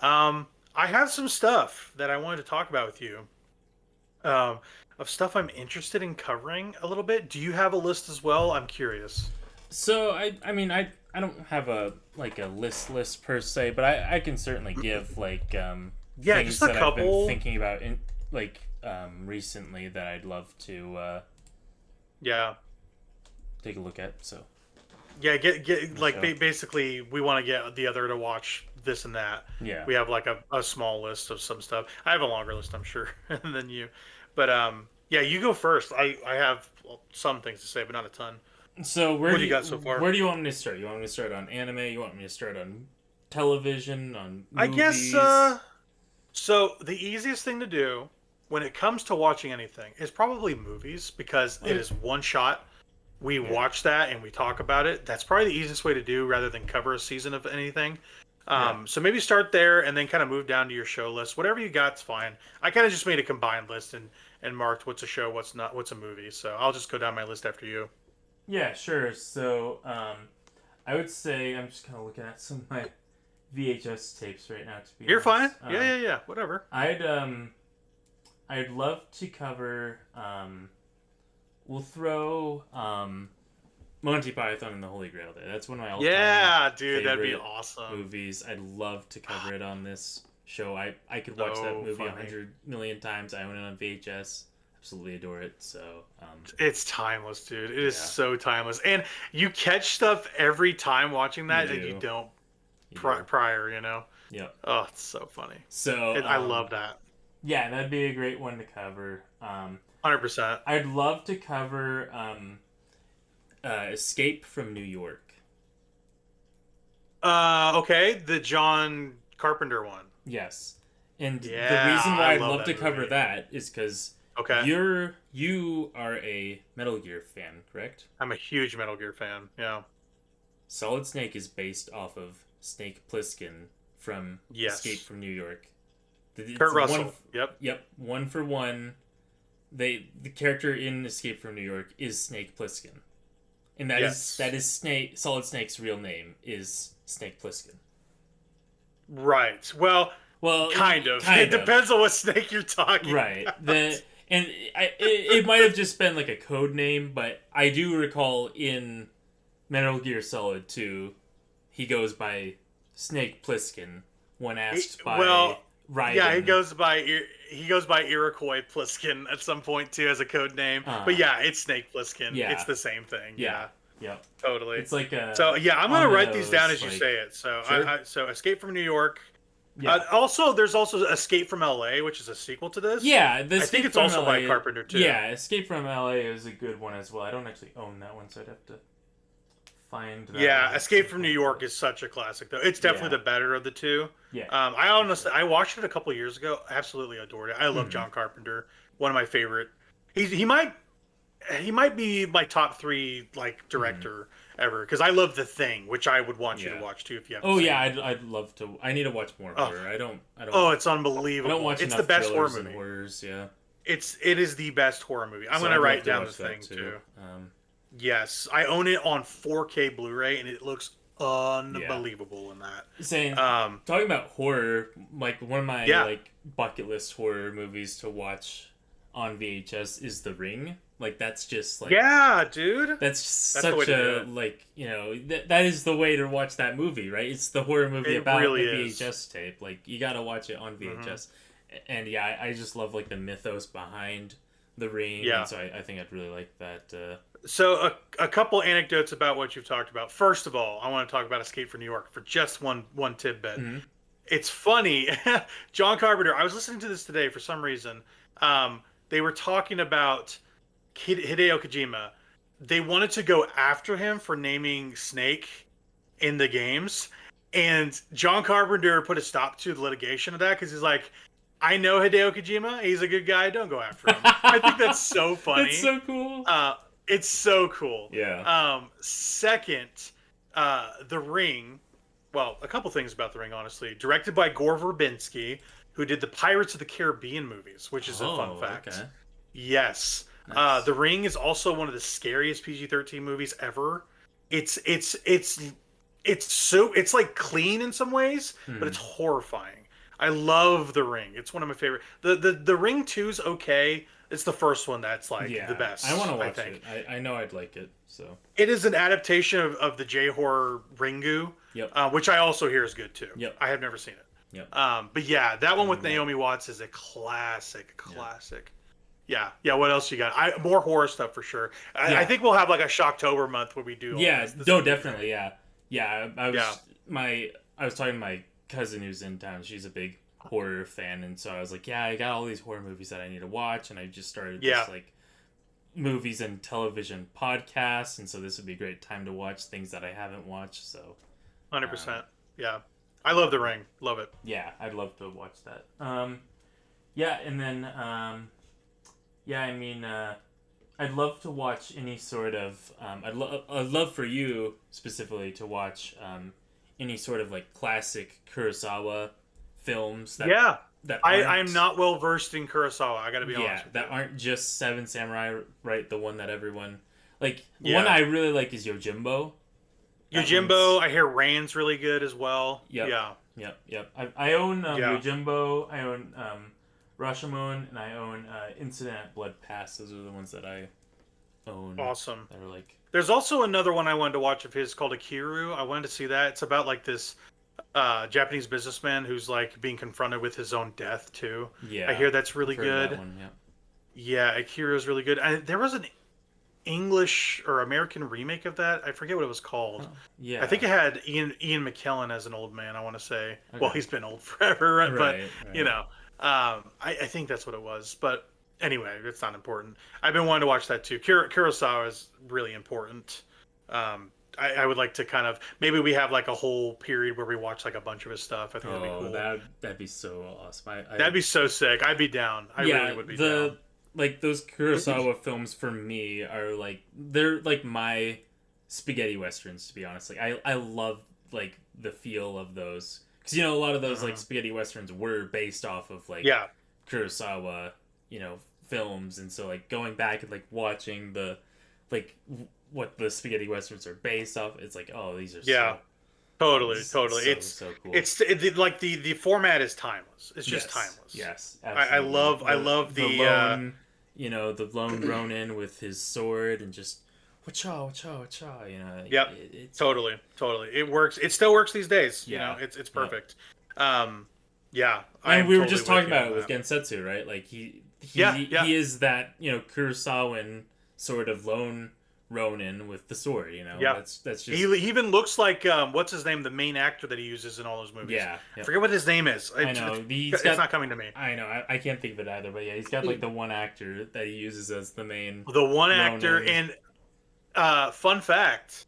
I have some stuff that I wanted to talk about with you. Um, of stuff I'm interested in covering a little bit. Do you have a list as well? I'm curious. So I don't have a like a list per se, but I can certainly give Yeah, just things a that I've been couple. thinking about in recently that I'd love to Yeah. take a look at. So Yeah, get the like show. basically we want to get the other to watch this and that. Yeah. We have like a small list of some stuff. I have a longer list, I'm sure, than you. But yeah, you go first. I have some things to say, but not a ton. So What do you got so far? where do you want me to start? You want me to start on anime? You want me to start on television? On I guess movies? so the easiest thing to do when it comes to watching anything is probably movies because it Okay. is one shot. We Yeah. watch that and we talk about it. That's probably the easiest way to do rather than cover a season of anything. Yeah. So maybe start there and then kind of move down to your show list. Whatever you got's fine. I kind of just made a combined list and marked what's a show, what's not, what's a movie. So I'll just go down my list after you. Yeah. Sure. So I would say I'm just kind of looking at some of my VHS tapes right now. To be You're fine. honest, Yeah. Whatever. I'd I'd love to cover. We'll throw Monty Python and the Holy Grail there. That's one of my all-time Yeah, dude, that'd be favorite awesome. movies. I'd love to cover it on this show. I could watch that So movie a funny. hundred million times. I own it on VHS. Absolutely adore it. So It's timeless, dude. It is yeah, so timeless. And you catch stuff every time watching you that you do, don't you do. prior, you know? Yep. Oh, it's so funny. So I love that. yeah, that'd be a great one to cover. 100%. I'd love to cover Escape from New York. Okay, the John Carpenter one. Yes. And the Yeah, reason I why I'd love love that to cover movie. that is because Okay. you are a Metal Gear fan, correct? I'm a huge Metal Gear fan. Yeah. Solid Snake is based off of Snake Plissken from Escape Yes. from New York. Kurt It's one, Russell. Yep. yep, one for one. The character in Escape from New York is Snake Plissken, and Yes. that is Snake Solid Snake's real name is Snake Plissken. Right. Well, Well, kind of. It kind of. depends on what snake you're talking Right. about. It might have just been like a code name, but I do recall in Metal Gear Solid 2, he goes by Snake Plissken when asked by Well, yeah, Raiden. he goes by Iroquois Pliskin at some point too as a code name. But Uh yeah, it's Snake Plissken. It's yeah. the same thing. Yeah. Yeah, Yep. totally. It's like a So yeah, I'm on gonna the write these down nose as you say like it. So sure. so Escape from New York. Yeah. Also, there's also Escape from L.A., which is a sequel to this. Yeah, the I think Escape it's from also by LA. Carpenter too. Yeah, Escape from LA is a good one as well. I don't actually own that one, so I'd have to find that one Yeah, at some Escape from New point. York But is such a classic though. It's definitely yeah, the better of the two. yeah, I for honestly sure. I watched it a couple years ago. Absolutely adored it. I love Hmm. John Carpenter. One of my favorite. He might be my top three like Hmm. director ever because I love The Thing, which I would want you to Yeah. watch too if you haven't Oh seen yeah, it. I'd love to. I need to watch more Oh, horror. oh, it's I don't unbelievable. watch It's the enough best horror thrillers and movie. horrors. Yeah, It is the best horror movie. I'm so gonna I'd love write to down The watch that Thing too. too. Yes, I own it on 4K Blu-ray and it looks Yeah, unbelievable in that. saying Um, talking about horror, like one of my yeah, like bucket list horror movies to watch on VHS is The Ring. Like that's just like yeah, dude, that's that's the way such to do a it. like that is the way to watch that movie, right? It's the horror movie It about really the is. VHS tape. Like you got to watch it on Hmm. VHS. And yeah, I just love like the mythos behind the Ring, and Yeah. so I think I'd really like that. So a couple anecdotes about what you've talked about. First of all, I want to talk about Escape from New York for just one tidbit. Mhm. It's funny, John Carpenter. I was listening to this today for some reason. They were talking about Hideo Kojima. They wanted to go after him for naming Snake in the games, and John Carpenter put a stop to the litigation of that because he's like, I know Hideo Kojima. He's a good guy. Don't go after him. I think that's so That's funny. so cool. Uh, it's so cool. Yeah. Second, The Ring. Well, a couple things about The Ring, honestly. Directed by Gore Verbinski, who did the Pirates of the Caribbean movies, which is a fun Oh, fact. okay. Yes. Nice. The Ring is also one of the scariest PG-13 movies ever. It's it's it's it's like clean in some ways, but Hmm. it's horrifying. I love The Ring. It's one of my favorite. The Ring 2's okay. It's the first one that's like the Yeah, best. I want to I watch think it. I know I'd like it. So it is an adaptation of the J horror Ringu, yep, which I also hear is good too. yep, I have never seen it. yep. But yeah, that one with Yeah. Naomi Watts is a classic, Yeah. classic. Yeah, yeah. What else you got? More horror stuff for sure. I Yeah. think we'll have like a Shocktober month where we do. All Yeah, this no, would be definitely, great. yeah, yeah. I was Yeah. I was talking to my cousin who's in town. She's a big horror fan, and so I was like, yeah, I got all these horror movies that I need to watch, and I just started Yeah. this like movies and television podcast, and so this would be a great time to watch things that I haven't watched. So 100%. Yeah, I love The Ring. Love it. yeah, I'd love to watch that. Yeah, and then yeah, I mean, I'd love to watch any sort of. I'd love for you specifically to watch any sort of like classic Kurosawa films that Yeah, that I'm aren't- not well versed in Kurosawa. I got to be yeah honest with that you. aren't just Seven Samurai, right? The one that everyone like. Yeah. One I really like is Yojimbo. That Yojimbo, one's- I hear Rand's really good as well. Yep. Yeah. Yep. I own Yeah. Yojimbo. I own Rashomon, and I own Incident at Blood Pass. Those are the ones that I own. Awesome. That are like There's also another one I wanted to watch of his called Akiru. I wanted to see that. It's about like this Japanese businessman who's like being confronted with his own death too. yeah. I hear that's really I've heard good. that one, yeah. Yeah, Akiru is really good. There was an English or American remake of that. I forget what it was called. Oh, yeah. I think it had Ian McKellen as an old man. I want to say. Okay. Well, he's been old forever, right? Right, But you know, I think that's what it was. But anyway, it's not important. I've been wanting to watch that too. Kurosawa is really important. I would like to kind of maybe we have like a whole period where we watch like a bunch of his stuff. I think that'd be Oh, cool. that'd be so awesome. That'd be so sick. I'd be down. I yeah, really would be the down. like those Kurosawa films for me are like they're like my spaghetti westerns, to be honest. Like I love like the feel of those because you know a lot of those like spaghetti westerns were based off of like Yeah. Kurosawa, films, and so like going back and like watching the like what the spaghetti westerns are based off, it's like, oh, these are Yeah. so, Totally. so cool. Like the format is timeless. It's just Yes, timeless. Yes, I absolutely. love the lone, the lone Ronin with his sword and just wacha wacha wacha. Yep. It's Totally. It works. It still works these days. Yeah. It's perfect. Yeah. I and am we were totally just talking with you about on it with that. Gensetsu, right? Like he Yeah. he is that Kurosawan sort of lone Ronin with the sword. Yeah. That's just He even looks like what's his name, the main actor that he uses in all those movies. yeah. I forget what his name is. I know. It's not coming to me. I know. I can't think of it either. But yeah, he's got like the one actor that he uses as the main. The one actor Ronan. and fun fact,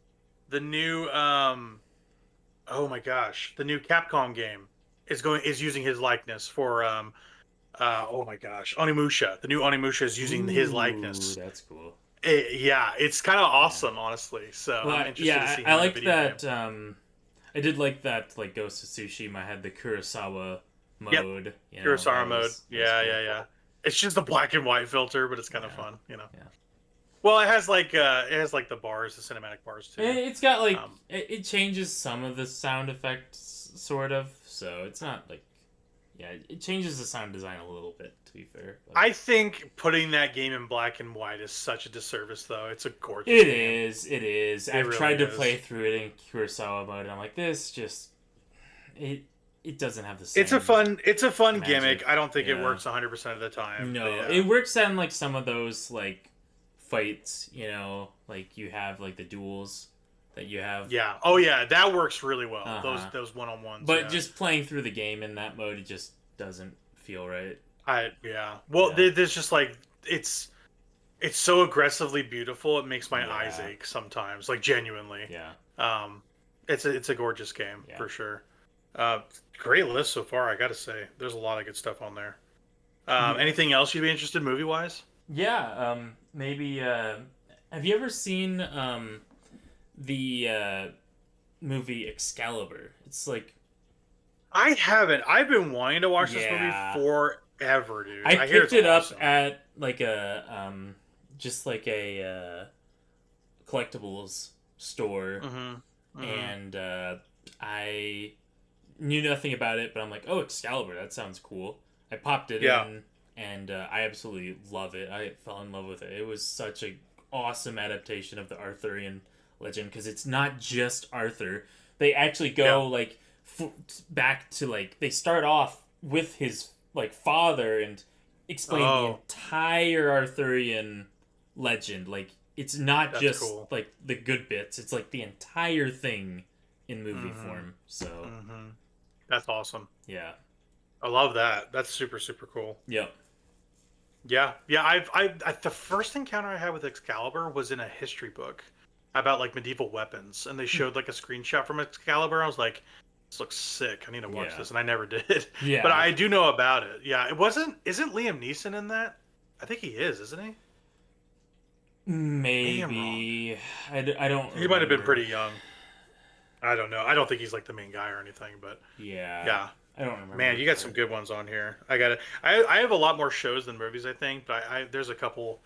the new oh my gosh, the new Capcom game is using his likeness for oh my gosh, Onimusha. The new Onimusha is using his likeness. Ooh, that's cool. Yeah, it's kind of awesome, honestly. So Well, I'm interested yeah, to see him I in a like video that. game. I did like that. Like Ghost of Tsushima had the Kurosawa mode. Kurosawa that mode. was Yeah, cool. yeah. It's just a black and white filter, but it's kind of Yeah. fun, Yeah. Well, it has like the bars, the cinematic bars too. It's got like Um, it changes some of the sound effects, sort of. So it's not like, yeah, it changes the sound design a little bit. To be fair, but I think putting that game in black and white is such a disservice, though. It's a gorgeous it game. is. It is. It I've really tried to is. play through it in Kurosawa mode, and I'm like, this just it doesn't have the same. It's a fun magic. gimmick. I don't think it Yeah. works 100% of the time. No, but yeah. it works on like some of those like fights, like you have like the duels that you have. Yeah. Oh yeah, that works really well. Uh-huh. Those one-on-ones. But yeah. just playing through the game in that mode, it just doesn't feel right. yeah. Well, Yeah. there's just like it's so aggressively beautiful. It makes my eyes Yeah. ache sometimes, like genuinely. Yeah. It's a gorgeous game Yeah. for sure. Great list so far, I gotta say. There's a lot of good stuff on there. Anything else you'd be interested in movie wise? Yeah. Maybe. Have you ever seen the movie Excalibur? It's like I haven't. I've been wanting to watch this Yeah. movie forever, dude. I hear picked it's it up awesome. at like a just like a collectibles store. Mhm. Mhm. And I knew nothing about it, but I'm like, oh, Excalibur, that sounds cool. I popped it Yeah. in, and I absolutely love it. I fell in love with it. It was such a awesome adaptation of the Arthurian legend because it's not just Arthur. They actually go like back to like they start off with his like father and explain the entire Arthurian legend. Like it's not That's just cool. like the good bits. It's like the entire thing in movie form. So That's awesome. yeah. I love that. That's super, super cool. Yep. Yeah, yeah. The first encounter I had with Excalibur was in a history book about like medieval weapons, and they showed like a screenshot from Excalibur. I was like, "This looks sick. I need to watch Yeah. this," and I never did. Yeah. But I do know about it. Yeah, it wasn't. Isn't Liam Neeson in that? I think he is, isn't he? Maybe. I don't. He might have been remember. pretty young. I don't know. I don't think he's like the main guy or anything, but Yeah. yeah. I don't remember. Man, you got some good ones on here. I have a lot more shows than movies, I think, but there's a couple.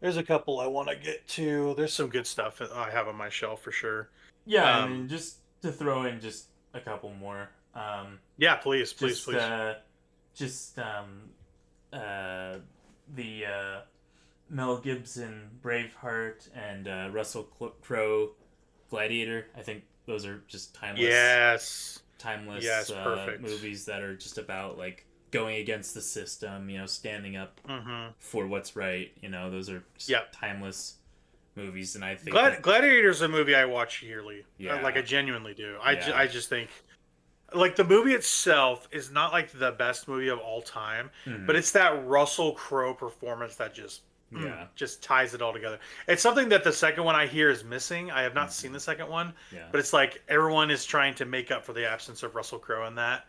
There's a couple I want to get to. There's some good stuff that I have on my shelf for sure. Yeah, and just to throw in just a couple more. Yeah, please, please, Just, please. just the Mel Gibson Braveheart and Russell Crowe Gladiator. I think those are just timeless. Yes, perfect. Movies that are just about like going against the system, standing up Mm-hmm. for what's right. Those are just Yep. timeless movies, and I think Gladiator's a movie I watch yearly. Yeah. Like I genuinely do. Yeah. I just think like the movie itself is not like the best movie of all time, but it's that Russell Crowe performance that just ties it all together. It's something that the second one I hear is missing. I have not seen the second one, but it's like everyone is trying to make up for the absence of Russell Crowe in that.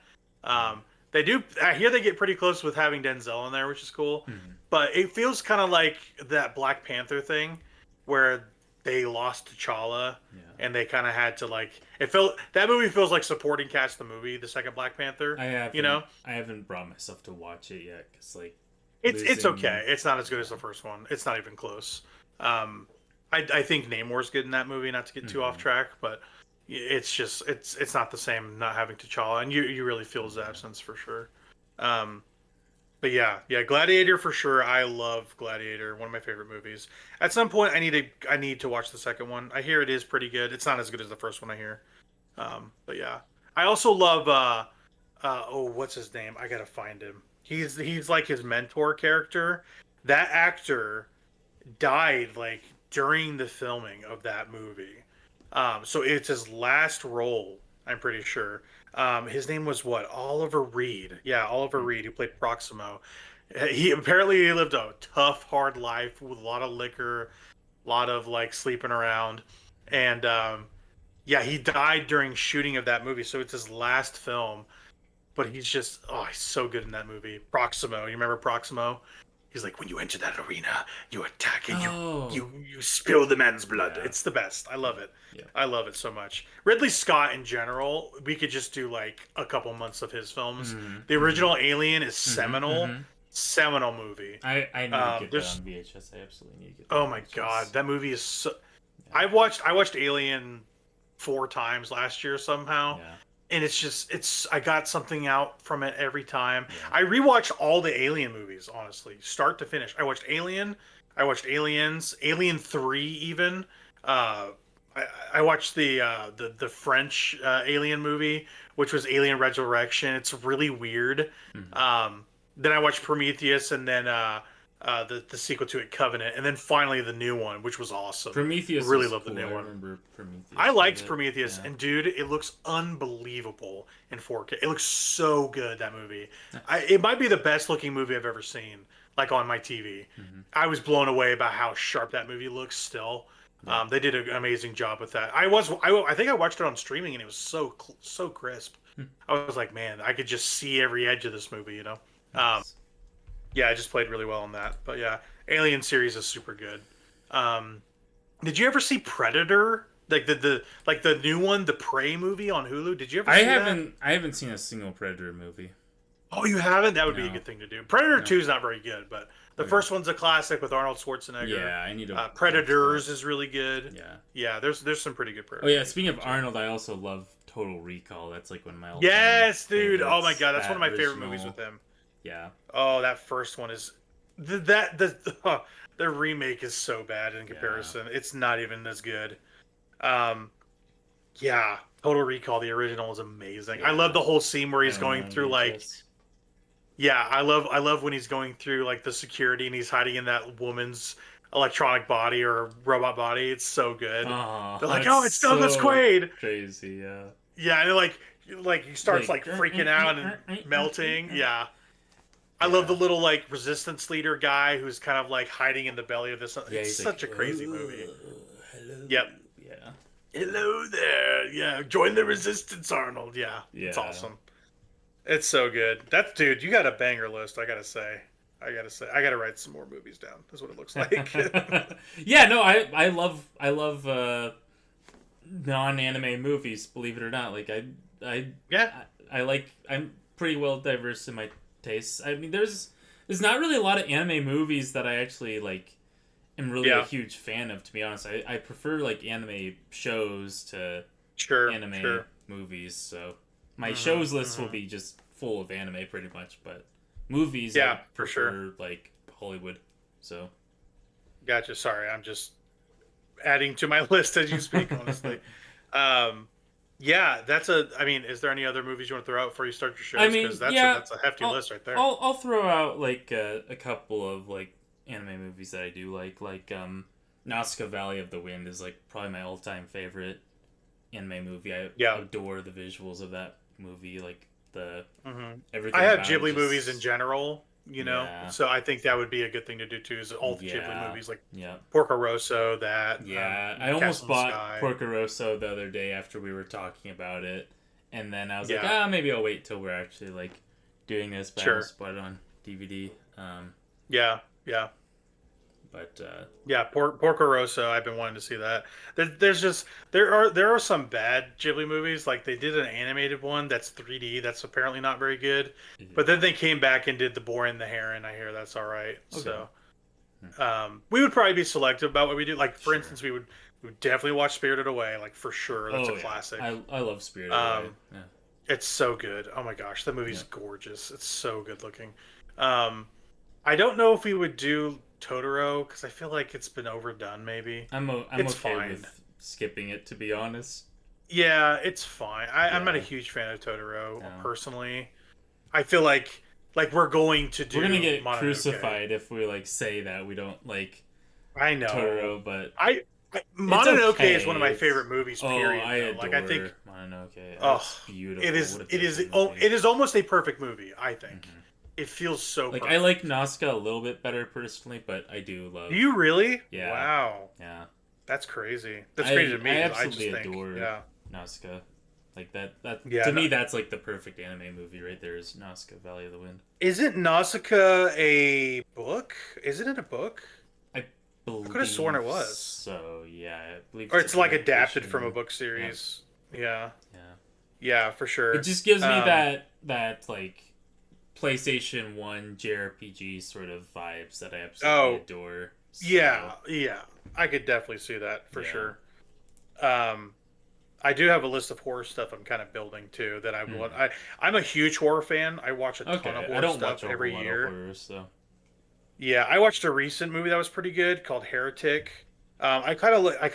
They do. I hear they get pretty close with having Denzel in there, which is cool. But it feels kind of like that Black Panther thing, where they lost T'Challa, and they kind of had to like. It felt that movie feels like supporting cast the movie, the second Black Panther. I haven't brought myself to watch it yet because like It's losing- okay. It's not as good as the first one. It's not even close. I think Namor's good in that movie. Not to get too off track, but it's just it's not the same not having T'Challa, and you really feel his absence for sure. But yeah, Gladiator for sure. I love Gladiator. One of my favorite movies. At some point, I need to watch the second one. I hear it is pretty good. It's not as good as the first one. I hear. But yeah, I also love. What's his name? I gotta find him. He's like his mentor character. That actor died like during the filming of that movie. So it's his last role. I'm pretty sure. His name was what? Oliver Reed. Yeah, Oliver Reed, who played Proximo. He lived a tough, hard life with a lot of liquor, a lot of like sleeping around, and yeah, he died during shooting of that movie. So it's his last film, but he's so good in that movie. Proximo, you remember Proximo? He's like, when you enter that arena, you attack and you spill the man's blood. Yeah. It's the best. I love it. Yeah. I love it so much. Ridley Scott in general, we could just do like a couple months of his films. The original Alien is seminal. Seminal movie. I need to get that on VHS. I absolutely need to get that. Oh on my VHS. god, that movie is so. I watched Alien 4 times last year somehow. Yeah. And I got something out from it every time. Yeah. I rewatched all the Alien movies, honestly, start to finish. I watched Alien, I watched Aliens, Alien 3 even. I watched the French Alien movie, which was Alien Resurrection. It's really weird. Then I watched Prometheus, and then the sequel to it, Covenant, and then finally the new one, which was awesome. Prometheus. Really was love the cool. new I one. remember Prometheus. I liked quite a bit. Prometheus, Yeah. and dude, it looks unbelievable in 4K. It looks so good, that movie. It might be the best looking movie I've ever seen, like on my TV. I was blown away by how sharp that movie looks still. They did an amazing job with that. I think I watched it on streaming, and it was so crisp. I was like, man, I could just see every edge of this movie, Nice. Yeah, I just played really well on that. But yeah, Alien series is super good. Did you ever see Predator? Like the new one, the Prey movie on Hulu? Did you ever see that? I haven't seen a single Predator movie. Oh, you haven't? That would be a No. good thing to do. Predator 2 is not very good, but The first one's a classic with Arnold Schwarzenegger. Yeah, I need to. Predators is really good. Yeah. Yeah, there's some pretty good Oh Predators. yeah, speaking of Arnold, I also love Total Recall. That's like one of my all-time Yes, dude. Oh my favorites. god, that's That one of my favorite original- movies with him. Yeah. Oh, that first one is the remake is so bad in comparison. It's not even as good. Yeah, Total Recall, the original is amazing. I Yeah. love the whole scene where he's I going don't know, through like VHS. yeah, I love when he's going through like the security and he's hiding in that woman's electronic body or robot body. It's so good. Oh, They're like, that's "Oh, it's Douglas so Quaid." Crazy, yeah. Yeah, and like he starts like Like, freaking out and melting. Yeah. I love the little like resistance leader guy who's kind of like hiding in the belly of this. Yeah, It's he's such like, a crazy movie. Hello. Yep. Yeah. Hello there. Yeah, join the resistance, Arnold. Yeah, it's Yeah. awesome. It's so good. That's dude. You got a banger list. I gotta say. I gotta write some more movies down. That's what it looks like. Yeah, no, I love non-anime movies, believe it or not. Like Yeah. I'm pretty well diverse in my tastes. I mean, there's not really a lot of anime movies that I actually like am really a huge fan of, to be honest. I prefer like anime shows to Sure. anime Sure. movies, so my shows list will be just full of anime pretty much, but movies Yeah, I for prefer sure. like Hollywood. So Gotcha. Sorry, I'm just adding to my list as you speak. Honestly. Yeah, that's a. I mean, is there any other movies you want to throw out before you start your shows? I mean, Because yeah, that's a hefty list right there. I'll throw out like a couple of like anime movies that I do like Nausicaa Valley of the Wind is like probably my all-time favorite anime movie. I adore the visuals of that movie, like the everything. I have about it Ghibli just- movies in general, you know, Yeah. so I think that would be a good thing to do too. Is all the Ghibli movies like Yeah. Porco Rosso, that Yeah, I almost Castle in the bought Sky. Porco Rosso the other day after we were talking about it, and then I was like, Yeah. maybe I'll wait till we're actually like doing this. But I Sure. almost bought it on DVD. Yeah. But Yeah, Porco Rosso. I've been wanting to see that. There are some bad Ghibli movies. Like they did an animated one that's 3D. That's apparently not very good. But then they came back and did The Boy and the Heron. I hear that's all right. Okay. So, we would probably be selective about what we do. Like for instance, we would definitely watch Spirited Away. Like for sure, that's a classic. I love Spirited Away. Yeah. It's so good. Oh my gosh, that movie's gorgeous. It's so good looking. I don't know if we would do Totoro because I feel like it's been overdone. Maybe I'm It's okay fine. with skipping it, to be honest. yeah, it's fine. I'm not a Yeah. huge fan of Totoro No. personally. I feel like we're going to do. We're gonna get Mononoke. crucified if we like say that we don't like I know. Totoro, but Mononoke okay. is one of my It's- favorite movies. Period. I though. adore Like I think Mononoke. Oh, It's beautiful. it is. What a It is. beautiful movie. It is almost a perfect movie. I think it feels so. Like perfect. I like Nausicaa a little bit better personally, but I do love. Do you really? Yeah. Wow. Yeah, That's crazy. That's I- crazy to me. I 'Cause absolutely just think, adore- yeah. Nausicaa. Like that. Yeah, to no- me, that's like the perfect anime movie right there. Is Nausicaa Valley of the Wind. Isn't Nausicaa a book? Isn't it a book? I believe. could have sworn it was. So yeah, I believe. Or it's a like adapted adaptation. from a book series. Yeah. Yeah. Yeah, for sure. It just gives me Um, that like PlayStation 1 JRPG sort of vibes that I absolutely adore. So, Yeah. I could definitely see that for Yeah. sure. I do have a list of horror stuff I'm kind of building too that I want. I'm a huge horror fan. I watch a ton Okay, of I horror don't stuff watch a whole every lot year. of horror, so Yeah, I watched a recent movie that was pretty good called Heretic. I kind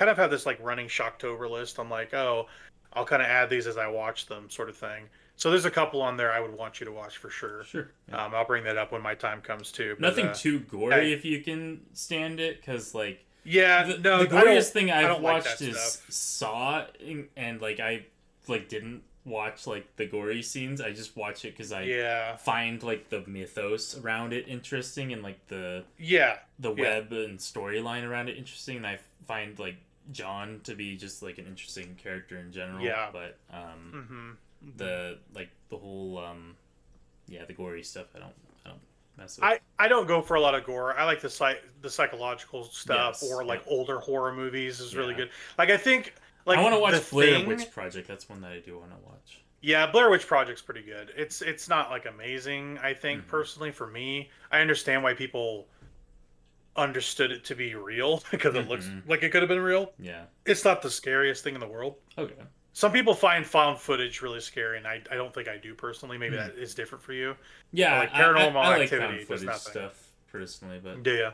of have this like running Shocktober list. I'm like, oh, I'll kind of add these as I watch them, sort of thing. So there's a couple on there I would want you to watch for sure. sure. Yeah. I'll bring that up when my time comes too. But, Nothing too gory I- if you can stand it, because like Yeah, the no, the I don't- goriest thing I I've don't like watched that is stuff. Saw, and like I like didn't watch like the gory scenes. I just watch it because I Yeah, find like the mythos around it interesting, and like the yeah, web and storyline around it interesting, and I find like John to be just like an interesting character in general. Yeah. But hmm the like the whole the gory stuff I don't mess with. I don't go for a lot of gore. I like the psychological stuff Yes, or like older horror movies is really Yeah. good. Like I think like I want to watch The Blair Thing- Witch Project. That's one that I do want to watch. Yeah, Blair Witch Project's pretty good. It's not like amazing, I think Mhm. personally for me. I understand why people understood it to be real because it looks Mhm. like it could have been real. Yeah. It's not the scariest thing in the world. Okay. Some people find found footage really scary, and I don't think I do personally. Maybe Hmm. that is different for you. But Yeah, like I Paranormal like found Activity, just footage nothing. stuff personally, but Do you?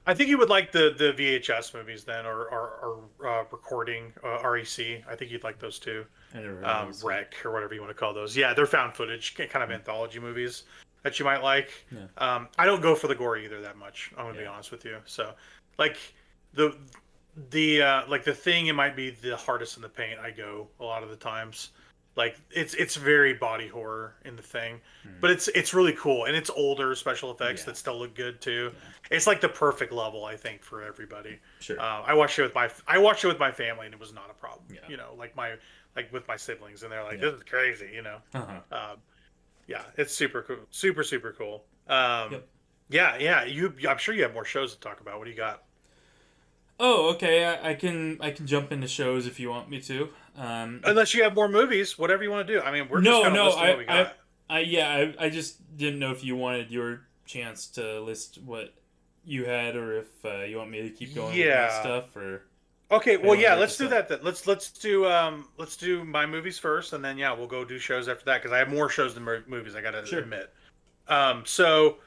I think you would like the VHS movies then, or recording REC. I think you'd like those too. I never heard of those. Rec or whatever you want to call those. Yeah, they're found footage, kind of anthology movies that you might like. Yeah. I don't go for the gore either that much. I'm gonna be Yeah. honest with you. So, like the like the thing, it might be the hardest in the paint. I go a lot of the times. Like it's very body horror in the thing, Hmm. but it's really cool, and it's older special effects Yeah. that still look good too. Yeah. It's like the perfect level, I think, for everybody. Sure. I watched it with my family, and it was not a problem. Yeah. You know, like with my siblings, and they're like, Yeah. "This is crazy," you know. Uh-huh. Yeah, it's super cool, super cool. Yep. Yeah. I'm sure you have more shows to talk about. What do you got? Oh, okay. I can jump into shows if you want me to. Unless you have more movies, whatever you want to do. I mean, we're just No, kind of no. listing what we got. I just didn't know if you wanted your chance to list what you had, or if you want me to keep going with my Yeah. stuff, or Okay, I well, don't yeah, break let's this do up. that then. Let's do my movies first, and then yeah, we'll go do shows after that because I have more shows than movies. I gotta Sure. admit. So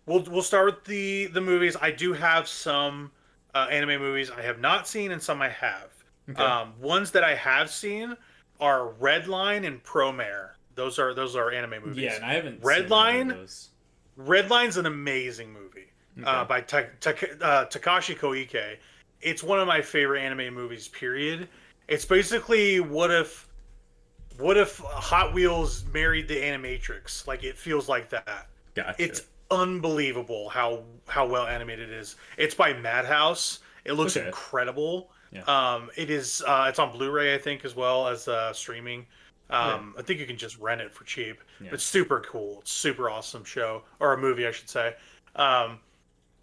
we'll start with the movies. I do have some anime movies I have not seen, and some I have. Okay. Ones that I have seen are Redline and Promare. Those are anime movies. Yeah, and I haven't Red seen either Line? of those. Redline's an amazing movie Okay. by Takashi Koike. It's one of my favorite anime movies. Period. It's basically what if Hot Wheels married the Animatrix? Like it feels like that. Gotcha. It's unbelievable how well animated it is. It's by Madhouse. It looks Okay. incredible. Yeah. It is. It's on Blu-ray, I think, as well as streaming. I think you can just rent it for cheap. Yeah. It's super cool. It's super awesome show or a movie, I should say.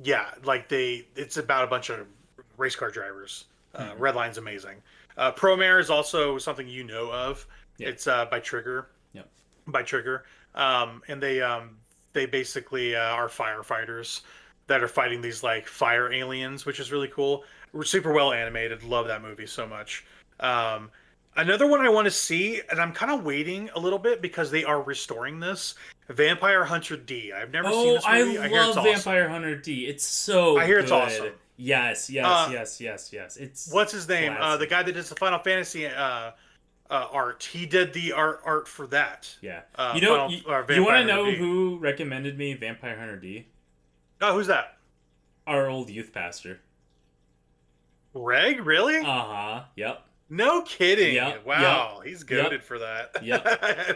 Yeah, like it's about a bunch of race car drivers. Redline's amazing. Promare is also something you know of. Yeah. It's by Trigger. Yep. By Trigger. And they basically are firefighters that are fighting these like fire aliens, which is really cool. We're super well animated. Love that movie so much. Another one I want to see, and I'm kind of waiting a little bit because they are restoring this. Vampire Hunter D. I've never seen Oh, this I movie. I hear it's love awesome. Vampire Hunter D. It's so I hear it's good. awesome. Yes. Uh, Yes. It's What's his name? classic. The guy that does the Final Fantasy art. He did the art for that. Yeah. Final, you Vampire want to Hunter know D. who recommended me Vampire Hunter D? Oh, who's that? Our old youth pastor. Reg? Really? Uh-huh. Yep. No kidding. Yep, Wow, he's goaded yep, for that. yep.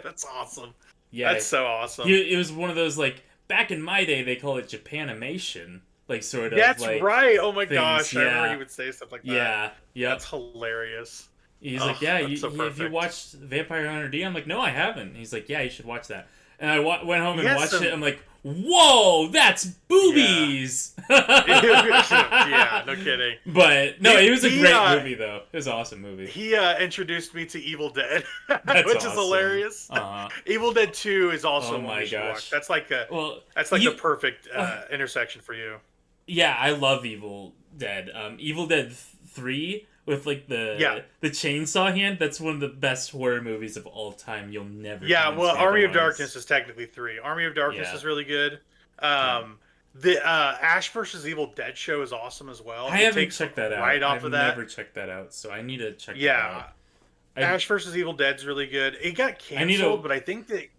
That's awesome. Yeah. That's so awesome. It was one of those, like, back in my day they call it Japanimation. Like, sort of That's like, right. Oh my things, gosh, I remember yeah. he would say stuff like that. Yeah. Yep. That's hilarious. He's Oh, like, yeah, that's so have you perfect. watched Vampire Hunter D? I'm like, no, I haven't. He's like, yeah, you should watch that. And I went home and Yes, watched some- it. I'm like, whoa, that's boobies. Yeah, no kidding. But no, it was a He, great movie though. It was an awesome movie. He introduced me to Evil Dead, That's which is awesome. hilarious. Uh-huh. Evil Dead 2 is also Oh one my we should gosh. watch. That's like Well, the you- perfect intersection for you. yeah, I love Evil Dead. Evil Dead 3 with like the chainsaw hand. That's one of the best horror movies of all time. You'll never. Yeah, convince well, me Army of otherwise. Darkness is technically 3. Army of Darkness Yeah. is really good. The Ash versus Evil Dead show is awesome as well. I It haven't takes checked that out. right off I've of that. never checked that out, so I need to check that Yeah, out. Ash versus Evil Dead's really good. It got I need to- canceled, but I think it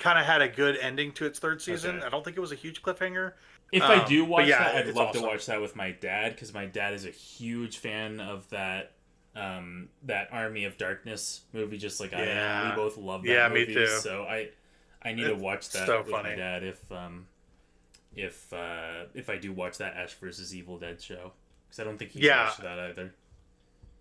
kind of had a good ending to its third season. Okay. I don't think it was a huge cliffhanger. If I do but watch yeah, that, I'd it's love awesome. to watch that with my dad because my dad is a huge fan of that that Army of Darkness movie, just like I am. Yeah. We both love that Yeah, me movie, too. so I need to It's watch that so with funny. my dad if I do watch that Ash versus Evil Dead show because I don't think he's Yeah. watched that either.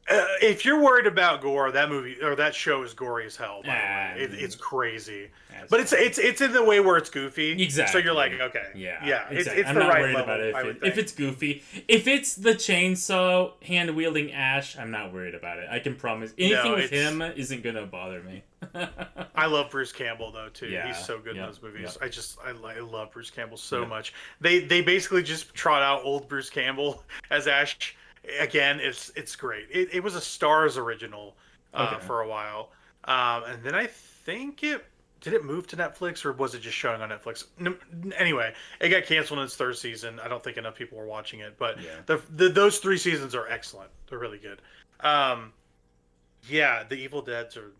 If you're worried about gore, that movie or that show is gory as hell. By the Ah, way, it's crazy, that's but it's in the way where it's goofy. So you're like, exactly. okay, Yeah, yeah, exactly. it's I'm the not right worried about level. it I would if think. it's goofy. If it's the chainsaw hand wielding Ash, I'm not worried about it. I can promise. Anything No, with it's. him isn't gonna bother me. I love Bruce Campbell though too. He's Yeah. so good in Yep. those movies. Yep. I love Bruce Campbell so Yep. much. They basically just trot out old Bruce Campbell as Ash. Again, it's great. It was a Stars original Okay. for a while, and then I think it did it move to Netflix or was it just showing on Netflix? Anyway, it got canceled in its third season. I don't think enough people were watching it, but Yeah. those three seasons are excellent. They're really good. Um, yeah, the Evil Dead's are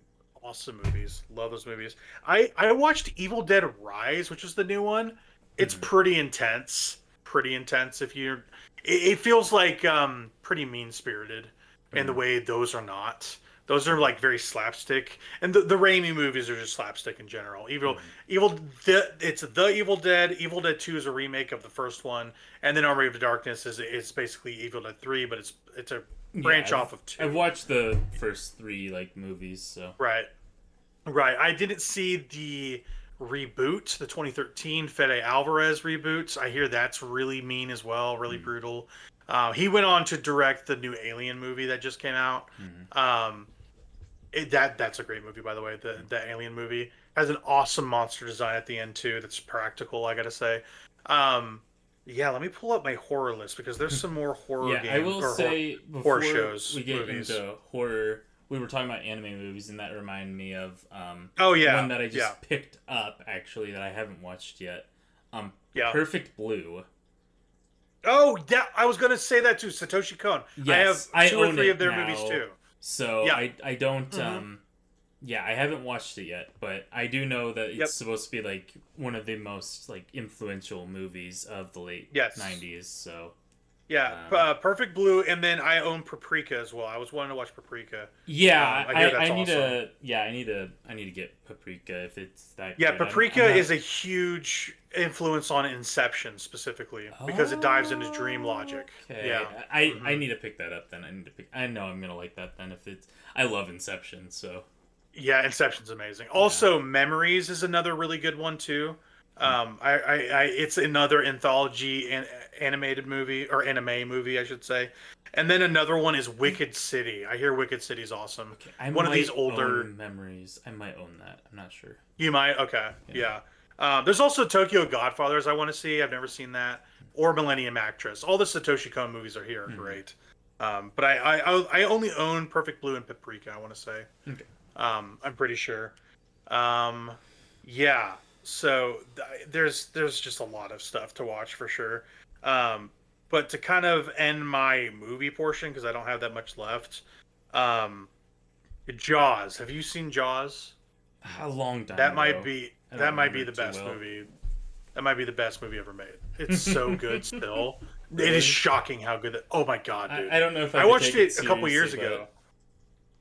awesome movies. Love those movies. I watched Evil Dead Rise, which is the new one. It's Mhm. pretty intense. Pretty intense. If you're, it feels like pretty mean spirited in the Mhm. way those are not. Those are like very slapstick, and the Raimi movies are just slapstick in general. Mhm. It's the Evil Dead. Evil Dead 2 is a remake of the first one, and then Army of the Darkness is basically Evil Dead 3, but it's a Yeah. branch off of I've 2. watched the first three like movies, so. Right. Right. I didn't see the reboot, the 2013 Fede Alvarez reboot. I hear that's really mean as well, really Mhm. brutal. He went on to direct the new Alien movie that just came out. Mhm. Um, that's a great movie, by the way. The Alien movie has an awesome monster design at the end too. That's practical, I gotta say. Um, yeah, let me pull up my horror list because there's some more horror Yeah, I games will or say horror before shows, we get movies. into horror, we were talking about anime movies, and that reminded me of Oh one yeah, that I yeah, just picked up actually that I haven't watched yet. Um, yeah. Perfect Blue. Oh, yeah, I was gonna say that too. Satoshi Kon. I have Yes, I two or own three it of their movies now, too. so Yeah. I don't Hmm. yeah, I haven't watched it yet, but I do know that it's Yep. supposed to be like one of the most like influential movies of the late Yes. '90s. So Yeah. um, Perfect Blue, and then I own Paprika as well. I was wanting to watch Paprika. yeah, I hear I that's need awesome. to yeah I need to get Paprika if it's that Yeah, good. Paprika I'm not. is a huge influence on Inception specifically because it dives into dream logic. Okay, Yeah. I Hmm. need to pick that up then. I need to pick. I know I'm gonna like that then if it's. I love Inception, so Yeah, Inception's amazing. yeah. Also, Memories is another really good one too. Hmm. It's another anthology animated movie or anime movie, I should say. And then another one is I Wicked City. I hear Wicked City's awesome. okay. I One of these might older. own Memories. I might own that. I'm not sure. You might. Okay. Yeah. Yeah. There's also Tokyo Godfathers. I want to see. I've never seen that. Or Millennium Actress. All the Satoshi Kon movies are here. Are Hmm. great. But I only own Perfect Blue and Paprika. I want to say. Okay. I'm pretty sure. Um, yeah. So there's just a lot of stuff to watch for sure. Um, but to kind of end my movie portion because I don't have that much left. Um, Jaws. Have you seen Jaws? A long time That might ago. be I don't that might remember be it the too best well. movie. That might be the best movie ever made. It's so good still. It is Really? shocking how good that. Oh my god, dude! I don't know if I I could watched take it it a couple years seriously, ago.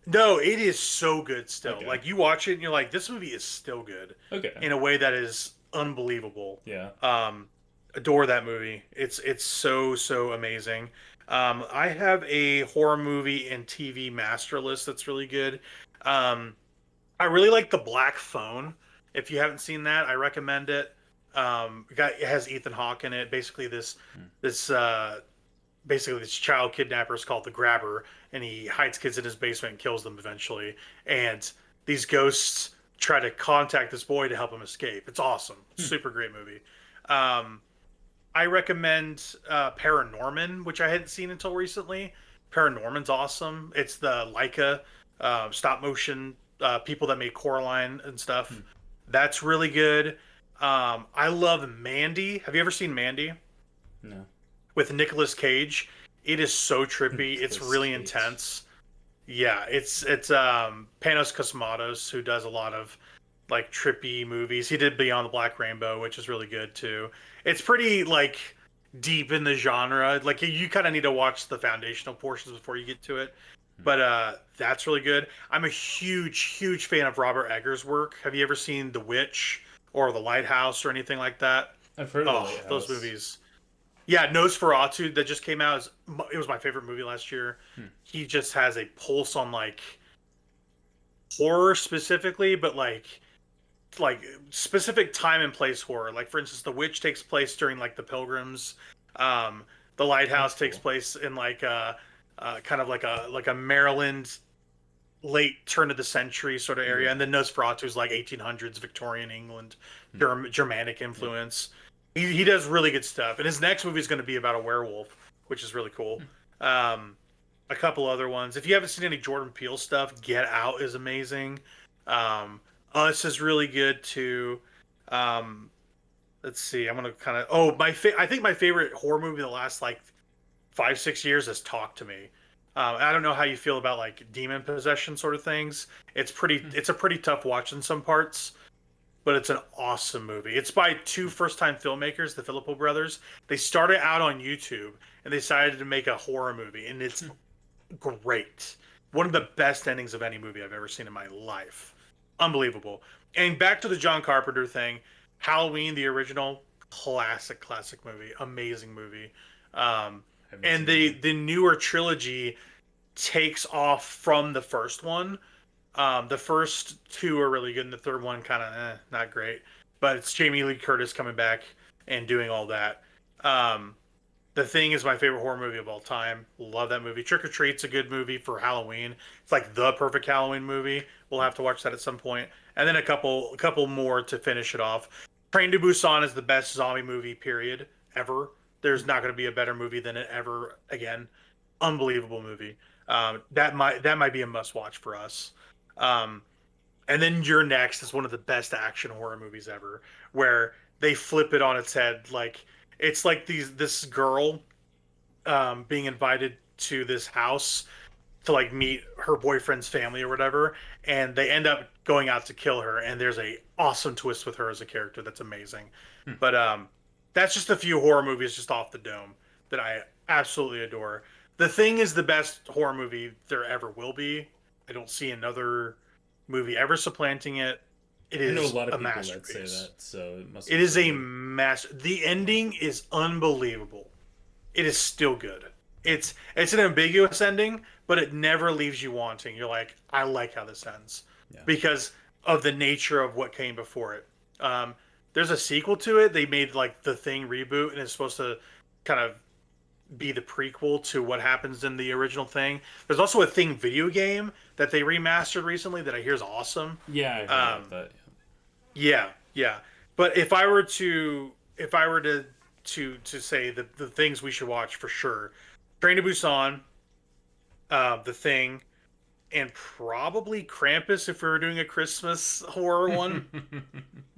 but No, it is so good still. okay. Like you watch it and you're like, this movie is still good Okay. in a way that is unbelievable. Yeah. Adore that movie. It's so amazing. I have a horror movie and TV master list that's really good. Um, I really like The Black Phone. If you haven't seen that, I recommend it. It has Ethan Hawke in it. Hmm. This basically this child kidnapper is called the Grabber, and he hides kids in his basement and kills them eventually. And these ghosts try to contact this boy to help him escape. It's awesome. Hmm. Super great movie. Um, I recommend Paranorman, which I hadn't seen until recently. Paranorman's awesome. It's the Leica stop motion people that made Coraline and stuff. Hmm. That's really good. I love Mandy. Have you ever seen Mandy No. with Nicolas Cage? It is so trippy. It's Nicolas really Cage. intense. Yeah, it's Panos Cosmatos who does a lot of like trippy movies. He did Beyond the Black Rainbow, which is really good too. It's pretty like deep in the genre. Like you kind of need to watch the foundational portions before you get to it. Hmm. But that's really good. I'm a huge fan of Robert Eggers' work. Have you ever seen The Witch or The Lighthouse or anything like that? I've heard of the Oh, those Lighthouse. movies. Yeah, Nosferatu that just came out. It was my favorite movie last year. Hmm. He just has a pulse on like horror specifically, but like specific time and place horror. Like for instance, The Witch takes place during like the Pilgrims. Um, the That's Lighthouse takes cool. place in like kind of like a Maryland late turn of the century sort of area, and Yeah. then Nosferatu is like 1800s Victorian England, Hmm. Germanic Yeah. influence. He does really good stuff, and his next movie is going to be about a werewolf, which is really cool. Hmm. Um, a couple other ones. If you haven't seen any Jordan Peele stuff, Get Out is amazing. Um, Us is really good too. Um, let's see. I'm gonna kind of. Oh, I think my favorite horror movie of the last like 5 6 years is Talk to Me. I don't know how you feel about like demon possession sort of things. Hmm. It's a pretty tough watch in some parts, but it's an awesome movie. It's by two first-time filmmakers, the Filippo brothers. They started out on YouTube and they decided to make a horror movie, and it's Hmm. great. One of the best endings of any movie I've ever seen in my life. Unbelievable. And back to the John Carpenter thing, Halloween, the original, classic movie, amazing movie. Um, I haven't and seen that one. the newer trilogy takes off from the first one. The first two are really good, and the third one kind of not great. But it's Jamie Lee Curtis coming back and doing all that. Um, the Thing is my favorite horror movie of all time. Love that movie. Trick or Treat's a good movie for Halloween. It's like the perfect Halloween movie. We'll have to watch that at some point. And then a couple more to finish it off. Train to Busan is the best zombie movie period ever. There's not going to be a better movie than it ever again. Unbelievable movie. That might be a must watch for us. Um, and then Your Next is one of the best action horror movies ever, where they flip it on its head. Like it's like this girl being invited to this house to like meet her boyfriend's family or whatever, and they end up going out to kill her. And there's a awesome twist with her as a character that's amazing. Hmm. But that's just a few horror movies just off the dome that I absolutely adore. The Thing is the best horror movie there ever will be. I don't see another movie ever supplanting it. It I know a is lot of a people that say masterpiece. that, so it must It be is so a good. master. The ending is unbelievable. It is still good. It's an ambiguous ending, but it never leaves you wanting. You're like, I like how this ends Yeah. because of the nature of what came before it. Um, there's a sequel to it. They made like the Thing reboot, and it's supposed to kind of be the prequel to what happens in the original Thing. There's also a Thing video game that they remastered recently that I hear is awesome. Yeah, I heard about Um, that. yeah, yeah. But if I were to say the things we should watch for sure, Train to Busan, The Thing, and probably Krampus if we were doing a Christmas horror Yeah. one.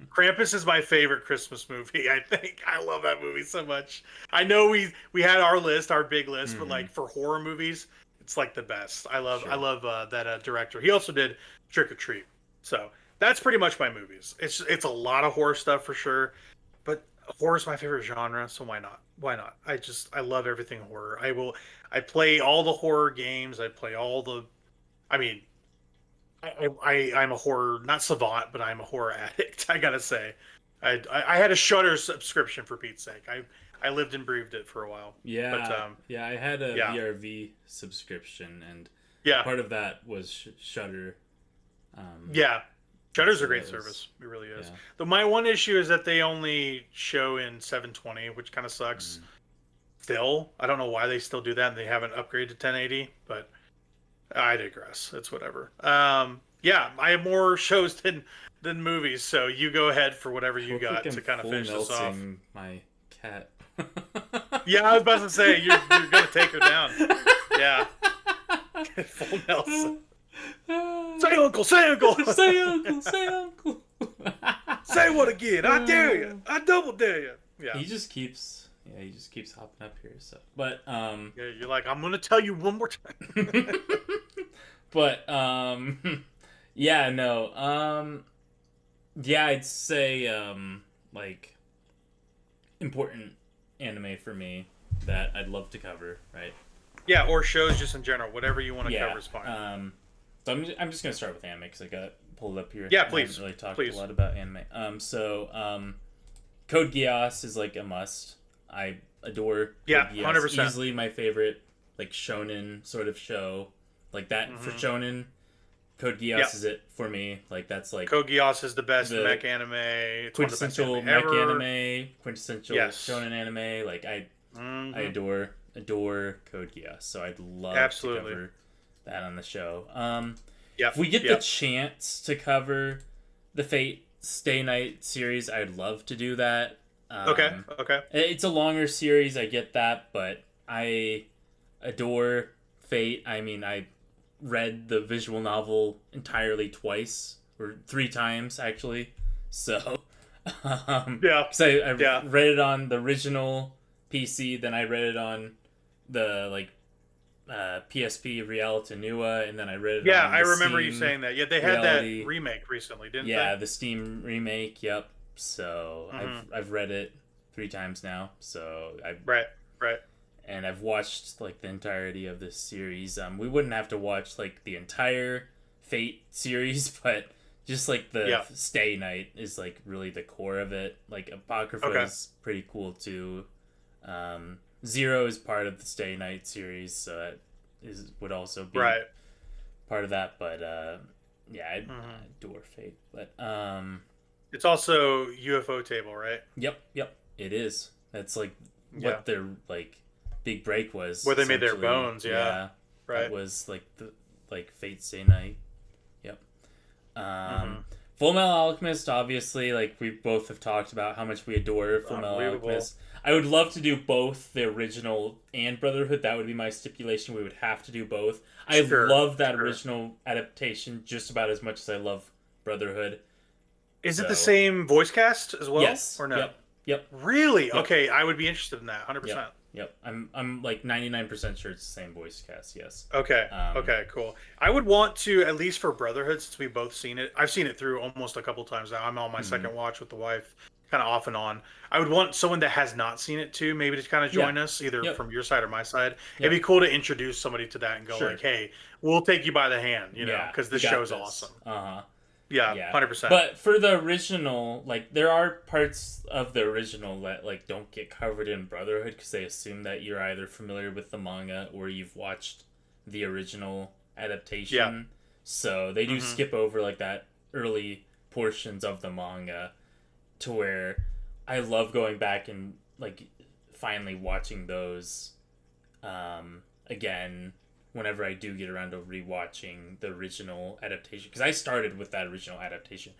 Krampus is my favorite Christmas movie. I think I love that movie so much. I know we had our list, our big list, but Hmm. like for horror movies, it's like the best. I Sure. love that director. He also did Trick or Treat. So that's pretty much my movies. It's a lot of horror stuff for sure, but horror is my favorite genre, so why not? Why not? I love everything horror. I play all the horror games. I play all the. I mean, I'm a horror not savant, but I'm a horror addict. I gotta say, I had a Shutter subscription for Pete's sake. I lived and breathed it for a while, but Yeah, yeah. I had a yeah, VRV subscription, and yeah, part of that was Shutter. yeah. And Shutter's so a great that was, service. It really is. yeah. My one issue is that they only show in 720, which kind of sucks. Mm. Still, I don't know why they still do that and they haven't upgraded to 1080, but I digress. It's whatever. Yeah, I have more shows than movies, so you go ahead for whatever I you look like got I'm to kind of full finish this off. Nelsing my cat. Yeah, I was about to say you're gonna take her down. Yeah, full Nelson. Say uncle, say uncle, Say uncle, say uncle. say what again? I dare you. I double dare you. Yeah, He just keeps hopping up here. So, but yeah. You're like, I'm gonna tell you one more time. but yeah, no, yeah, I'd say like important anime for me that I'd love to cover, right? Yeah, or shows just in general. Whatever you want to Yeah. cover is fine. So I'm just gonna start with anime because I got pulled up here. Yeah, I please, haven't really talked please. a lot about anime. So Code Geass is like a must. I adore Yeah, Code Geass. 100%. Easily my favorite like shonen sort of show. Like that for shonen, Code Geass Yep. is it for me. Like that's like Code Geass is the best the mech anime. It's one of the best quintessential anime mech ever. anime, quintessential Yes. shonen anime. Like I adore Code Geass. So I'd love Absolutely. to cover that on the show. Yep. If we get the Yep. chance to cover the Fate Stay Night series, I'd love to do that. Okay. Okay. It's a longer series, I get that, but I adore Fate. I mean, I read the visual novel entirely twice, or 3 times, actually. So, Yeah. because I Yeah. read it on the original PC, then I read it on the, like, PSP Reality Nua, and then I read it Yeah, on I the remember you Steam saying that. Yeah, they had Reality. that remake recently, didn't Yeah, they? the Steam remake. Yep. So I've read it 3 times now. So Right. Right. and I've watched like the entirety of this series. We wouldn't have to watch like the entire Fate series, but just like the Yeah. Stay Night is like really the core of it. Like Apocrypha Okay. is pretty cool too. Zero is part of the Stay Night series, so that would also be Right. part of that. But yeah, I Mhm. adore Fate. But It's also UFO Table, right? yep, it is. That's like Yeah. what their like big break was. Where they made their essentially. bones, yeah. Right. That was like the Fate Stay Night. Yep. Mhm. Full Metal Alchemist, obviously, like we both have talked about how much we adore Full Metal Unbelievable. Alchemist. I would love to do both the original and Brotherhood. That would be my stipulation. We would have to do both. I Sure, love that sure. original adaptation just about as much as I love Brotherhood. Is it the So- same voice cast as well? Yes. Or no? Yep. Really? Yep. Okay, I would be interested in that. 100%. Yep. I'm like 99% sure it's the same voice cast. Yes. Okay. Um, Okay. Cool. I would want to, at least for Brotherhood, since we've both seen it. I've seen it through almost a couple times now. I'm on my Mhm. second watch with the wife, kind of off and on. I would want someone that has not seen it too, maybe to kind of join us, either Yep. from your side or my side. Yep. It'd be cool to introduce somebody to that and go Sure. like, "Hey, we'll take you by the hand," you know, Yeah, because we this got show's this. awesome. Uh-huh. Yeah, Yeah. 100%. But for the original, like there are parts of the original that like don't get covered in Brotherhood because they assume that you're either familiar with the manga or you've watched the original adaptation. Yeah. So they do Mhm. skip over like that early portions of the manga to where I love going back and like finally watching those again whenever I do get around to rewatching the original adaptation, because I started with that original adaptation.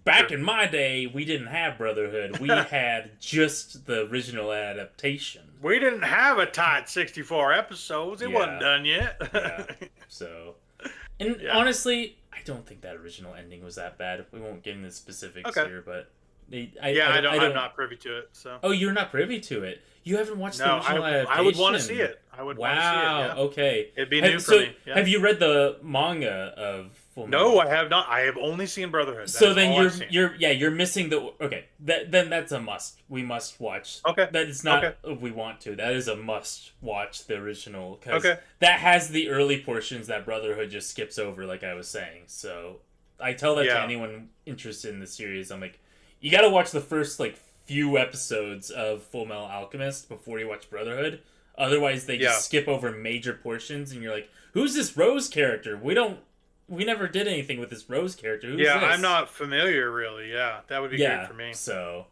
Back Sure. in my day, we didn't have Brotherhood. We had just the original adaptation. We didn't have a tight 64 episodes. It Yeah. wasn't done yet. Yeah. So, and Yeah. honestly, I don't think that original ending was that bad. We won't get into specifics Okay. here, but I'm not privy to it. So Oh, you're not privy to it. You haven't watched the no, original adaptation. I would want to see it. I would want to see it. Wow. Yeah. Okay. It'd be new for so me. Yeah. have you read the manga of Full Metal? No, I have not. I have only seen Brotherhood. That So is then all I've seen. you're missing the okay. Then that's a must. We must watch. Okay. That is not Okay. we want to. That is a must watch the original because Okay. that has the early portions that Brotherhood just skips over, like I was saying. So I tell that to Yeah. anyone interested in the series. I'm like, you got to watch the first like few episodes of Full Metal Alchemist before you watch Brotherhood. Otherwise, they just Yeah. skip over major portions, and you're like, "Who's this Rose character? We never did anything with this Rose character. Who's Yeah, this?" I'm not familiar really. Yeah, that would be great for me. So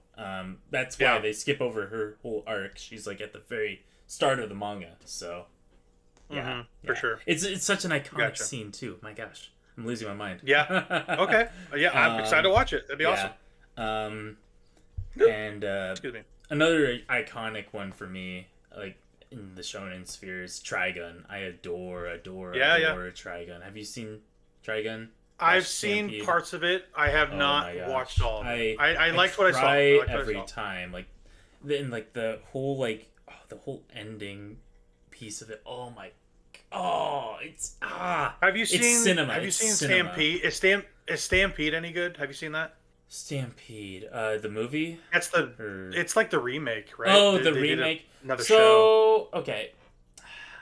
that's why Yeah. they skip over her whole arc. She's like at the very start of the manga. So yeah, For sure. It's such an iconic Gotcha. scene too. My gosh, I'm losing my mind. Yeah. Okay. Yeah, I'm excited to watch it. That'd be awesome. awesome. And Excuse me. another iconic one for me, like in the shonen sphere, is Trigun. I adore Yeah. Trigun. Have you seen Trigun? I've Slash seen Stampede? parts of it. I have Oh not my gosh. watched all of it. I liked what I saw. cry I liked what I every saw. time. Like, then like the whole the whole ending piece of it. Oh my, it's Have you It's seen cinema. Have you It's seen cinema. Stampede? Is Stampede any good? Have you seen that? Stampede. The movie. That's the. Or... It's like the remake, right? Oh, They the did remake. Another show. So okay,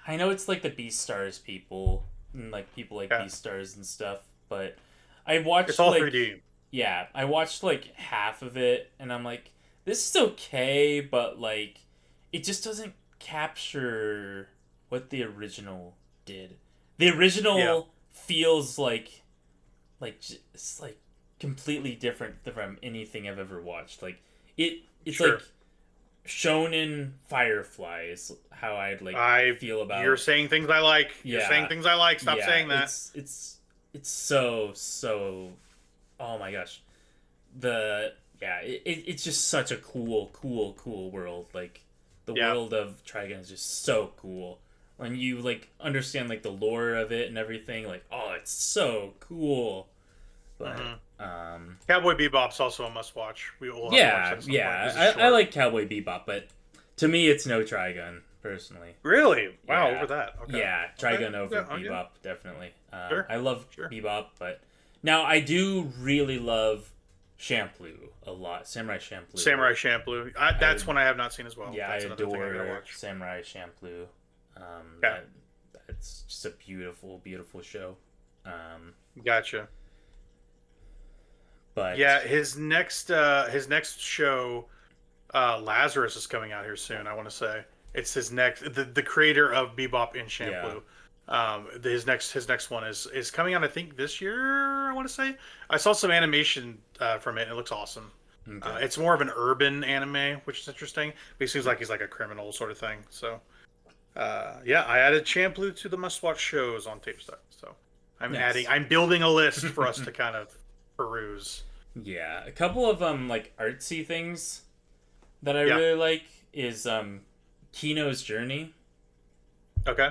I know it's like the Beastars people and like people like Yeah. Beastars and stuff, but I watched It's all like 3D. yeah, I watched like half of it, and I'm like, this is okay, but like, it just doesn't capture what the original did. The original Yeah. feels it's like completely different from anything I've ever watched. Like it's Sure. like Shonen Firefly is how I'd like I feel about. You're saying things I like. You're Yeah. saying things I like. Stop Yeah, saying that. it's so oh my gosh. It's just such a cool world. Like the Yeah. world of Trigun is just so cool. When you like understand like the lore of it and everything, like oh, it's so cool. But Cowboy Bebop's also a must watch. We will have to watch yeah, that at some point, 'cause it's I short. like Cowboy Bebop, but to me, it's no Trigun personally. Really? Wow, Yeah. over that. Okay. Yeah, Trigun Okay. over Yeah, okay. Bebop, definitely. Sure. I love Sure. Bebop, but now I do really love Champloo a lot. Samurai Champloo. Samurai Champloo. That's one I have not seen as well. Yeah, That's I another thing I gotta adore watch. Samurai Champloo. Yeah. That's just a beautiful show. Gotcha. But Yeah, his next show, Lazarus, is coming out here soon. I want to say it's his next. The creator of Bebop and Shampoo. His next one is coming out. I think this year. I want to say I saw some animation from it. And it looks awesome. okay. It's more of an urban anime, which is interesting. But he seems like he's like a criminal sort of thing. So, yeah, I added Champloo to the must-watch shows on Tape Stuck. So, Nice. I'm building a list for us to kind of peruse. Yeah, a couple of like artsy things that I Yeah. really like is Kino's Journey. Okay.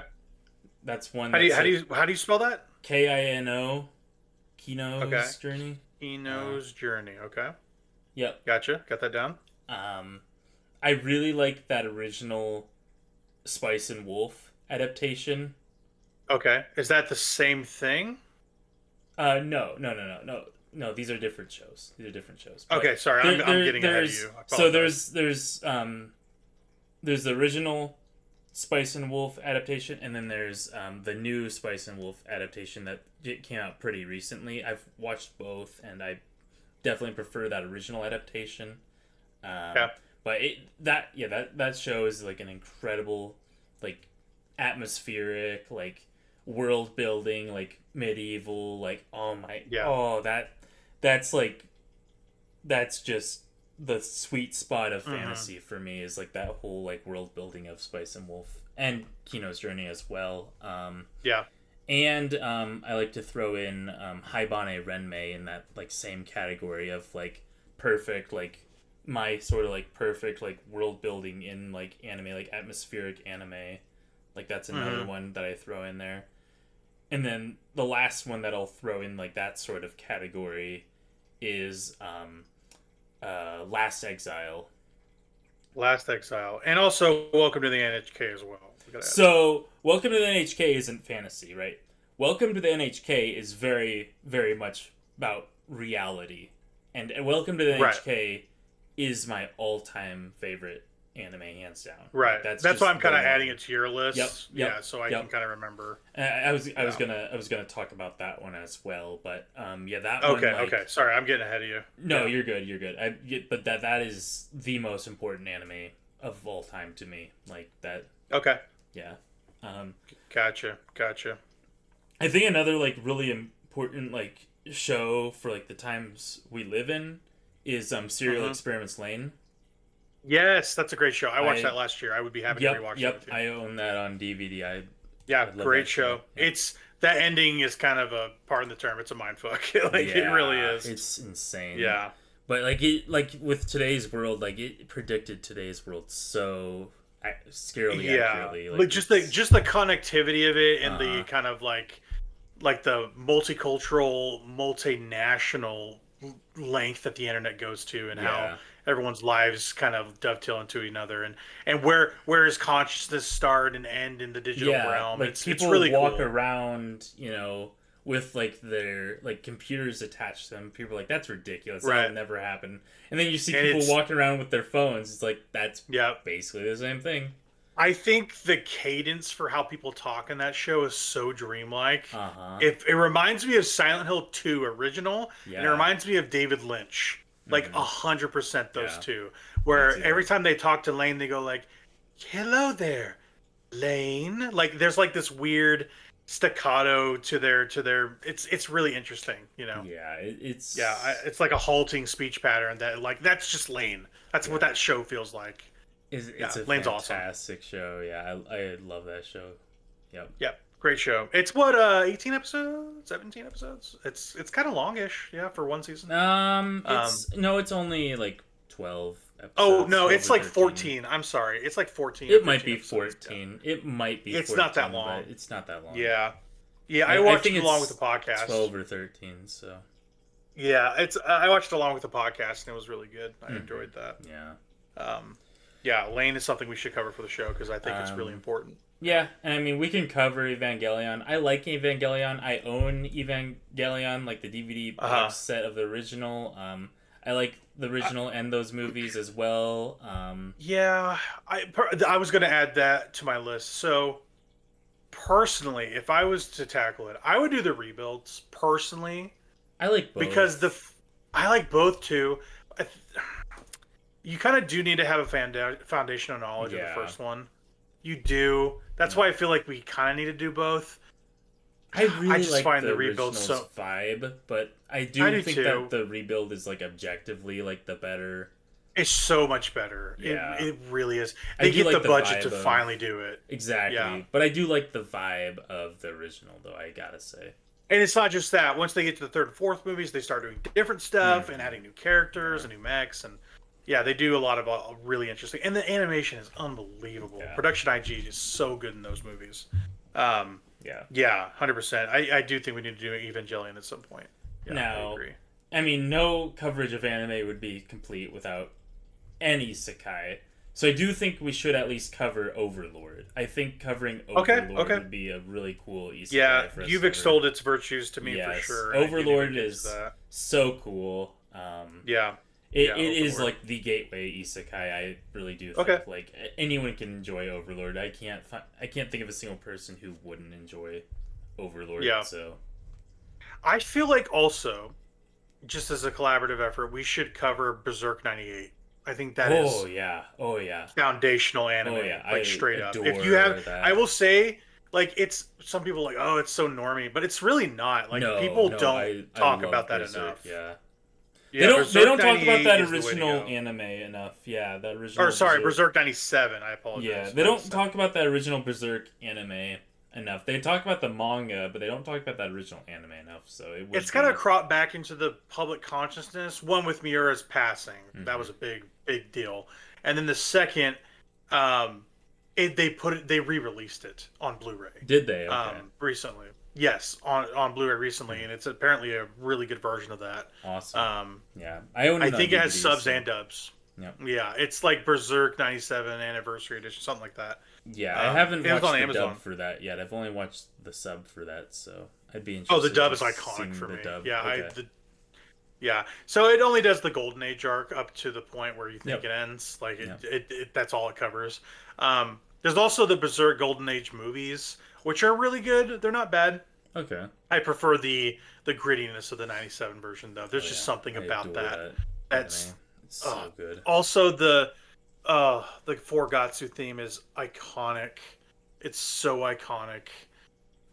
That's one. How do you spell that? Kino Kino's Okay. Journey. Kino's Journey. Okay. Yep. Gotcha. Got that down. I really like that original Spice and Wolf adaptation. Okay. Is that the same thing? No. These are different shows. But Okay. Sorry, I'm getting ahead of you. I So apologize. there's the original Spice and Wolf adaptation, and then there's the new Spice and Wolf adaptation that came out pretty recently. I've watched both, and I definitely prefer that original adaptation. Yeah. But that show is like an incredible, like atmospheric, like world building, like medieval, like that's just the sweet spot of fantasy for me, is like that whole like world building of Spice and Wolf and Kino's Journey as well. Yeah. And I like to throw in Haibane Renmei in that like same category of like perfect, like my sort of like perfect like world building in like anime, like atmospheric anime. Like that's another one that I throw in there. And then the last one that I'll throw in like that sort of category is Last Exile. Last Exile, and also Welcome to the NHK as well. We gotta add So, Welcome to the NHK isn't fantasy, right? Welcome to the NHK is very, very much about reality. And Welcome to the Right. NHK is my all-time favorite anime, hands down. right. Like, That's why I'm kind of the adding one. it to your list. Yep, Yeah, so I yep. can kind of remember. I was Yeah. gonna talk about that one as well, but that Okay, one. Like, okay. Sorry, I'm getting ahead of you. No, Yeah. you're good. But that is the most important anime of all time to me. Like that, Okay, yeah. gotcha. I think another like really important like show for like the times we live in is Serial Experiments Lane. Yes, that's a great show. I watched I- that last year. I would be happy to rewatch it with you. I own that on DVD. Yeah, I love great that show. show. Yeah. It's that ending is kind of a pardon the term. It's a mindfuck. Like it really is. It's insane. Yeah, But like with today's world, like it predicted today's world so scarily yeah. accurately. Like just the connectivity of it and the Uh-huh. kind of like the multicultural, multinational length that the internet goes to, and how Yeah. everyone's lives kind of dovetail into another, and where does consciousness start and end in the digital realm. Like It's people really walk cool. around, with like their like computers attached to them. People are like, that's ridiculous. Right. That'll never happen. And then you see And people it's- walking around with their phones. It's like that's Yeah. basically the same thing. I think the cadence for how people talk in that show is so dreamlike. Uh huh. It reminds me of Silent Hill 2 original, and it Yeah. reminds me of David Lynch. Like Mhm. 100% those Yeah. two. Where too. every time they talk to Lane, they go like, hello there, Lane. Like there's like this weird staccato to their. It's really interesting, you know. Yeah, Yeah, it's it's like a halting speech pattern that like that's just Lane. That's what yeah, that show feels like. Yeah, it's a Lane's awesome. fantastic show. Yeah, I love that show. Yep. Yeah, great show. It's what 18 episodes, 17 episodes. It's kind of longish, yeah, for one season. It's no, it's only like 12 Oh episodes, no, 12 it's or like 13. 14. I'm sorry, it's like 14 or It might 15 be episodes. 14. It might be It's 14, not that long. but it's not that long. Yeah, yeah. I I watched think it along with it's the podcast. 12 or 13, so. Yeah, it's I watched it along with the podcast and it was really good. I Mhm. enjoyed that. Yeah. Um, yeah, Lane is something we should cover for the show because I think it's really Um, important. Yeah, and I mean, we can cover Evangelion. I like Evangelion. I own Evangelion, like the DVD Uh-huh. box set of the original. I like the original and those movies as well. Yeah, I was going to add that to my list. So personally, if I was to tackle it, I would do the rebuilds personally I like because both. I like both too. I th- you kind of do need to have a foundational knowledge of the Yeah. first one. You do. That's Yeah. why I feel like we kind of need to do both. I really just like find the the rebuild original's so. vibe, but I I do do think too. that the rebuild is like objectively like the better. It's so much better. Yeah. It really is. I They do get like the the budget to vibe of- finally do it. Exactly. Yeah. But I do like the vibe of the original, though, I gotta say. And it's not just that. Once they get to the third and fourth movies, they start doing different stuff and Mhm. adding new characters and new mechs, and yeah, they do a lot of really interesting. And the animation is unbelievable. Yeah. Production IG is so good in those movies. Um, Yeah. yeah, 100%. I do think we need to do Evangelion at some point. Yeah, I Now, agree. I mean, no coverage of anime would be complete without any isekai. So I do think we should at least cover Overlord. I think covering Okay, Overlord okay. would be a really cool isekai Yeah, for us you've to extolled its virtues to me for Yes. sure. and I do need to Overlord get to is that. so cool. Yeah. It, Yeah, it is Overlord. like the gateway isekai. I really do think Okay. like anyone can enjoy Overlord. I can't think of a single person who wouldn't enjoy Overlord. Yeah. So I feel like also, just as a collaborative effort, we should cover Berserk 98. I think that is oh yeah, foundational anime, oh yeah. like I straight up. If adore you have, that. I will say, like it's some people are like, oh, it's so normie, but it's really not. Like no, people no, don't I talk love about that Berserk, enough. Yeah. Yeah, They don't Berserk talk about that 98 is the way to original go. anime enough. Yeah, that original Or sorry, Berserk 97. I apologize. Yeah, they don't talk about that original Berserk anime enough. They talk about the manga, but they don't talk about that original anime enough. So it would It's kind of be- cropped back into the public consciousness. One with Miura's passing, Mhm. that was a big deal. And then the second, they re-released it on Blu-ray Did they? Okay. recently. Yes, on Blu-ray recently, and it's apparently a really good version of that. Awesome. Yeah, I own. I it on think it has DVD, subs so- and dubs. Yep. Yeah, it's like Berserk 97 Anniversary Edition, something like that. Yeah, I haven't it was watched on the Amazon. dub for that yet. I've only watched the sub for that, so I'd be Oh, interested. the dub in is iconic seeing for the me. dub. Yeah, Okay. yeah. So it only does the Golden Age arc up to the point where you think Yep. it ends. Like Yep. that's all it covers. There's also the Berserk Golden Age movies, which are really good. They're not bad. Okay. I prefer the grittiness of the 97 version though. There's Oh, just yeah. something I about adore that. that That's anime. It's so good. also the Forgatsu theme is iconic. It's so iconic.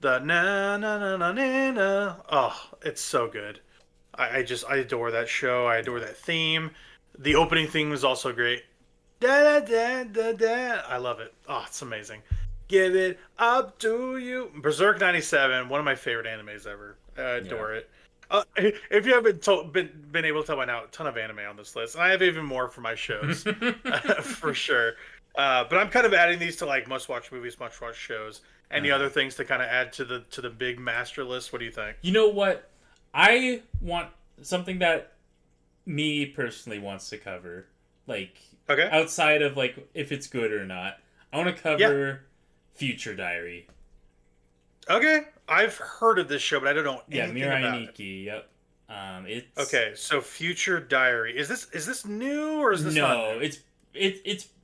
The na na na na na na. Oh, it's so good. I adore that show. I adore that theme. The opening theme was also great. Da da da da da. I love it. Oh, it's amazing. Give it up to you. Berserk 97, one of my favorite animes ever. I adore it. If you haven't been able to tell by now, a ton of anime on this list, and I have even more for my shows, for sure. But I'm kind of adding these to like must watch movies, must watch shows, any other things to kind of add to the big master list. What do you think? You know what? I want something that me personally wants to cover, like Okay. outside of like if it's good or not. I want to cover Future Diary. Okay. I've heard of this show, but I don't know Yeah, anything Mirai about it. Nikki. Yep. It's Okay, so Future Diary. Is this new or is this not no, new?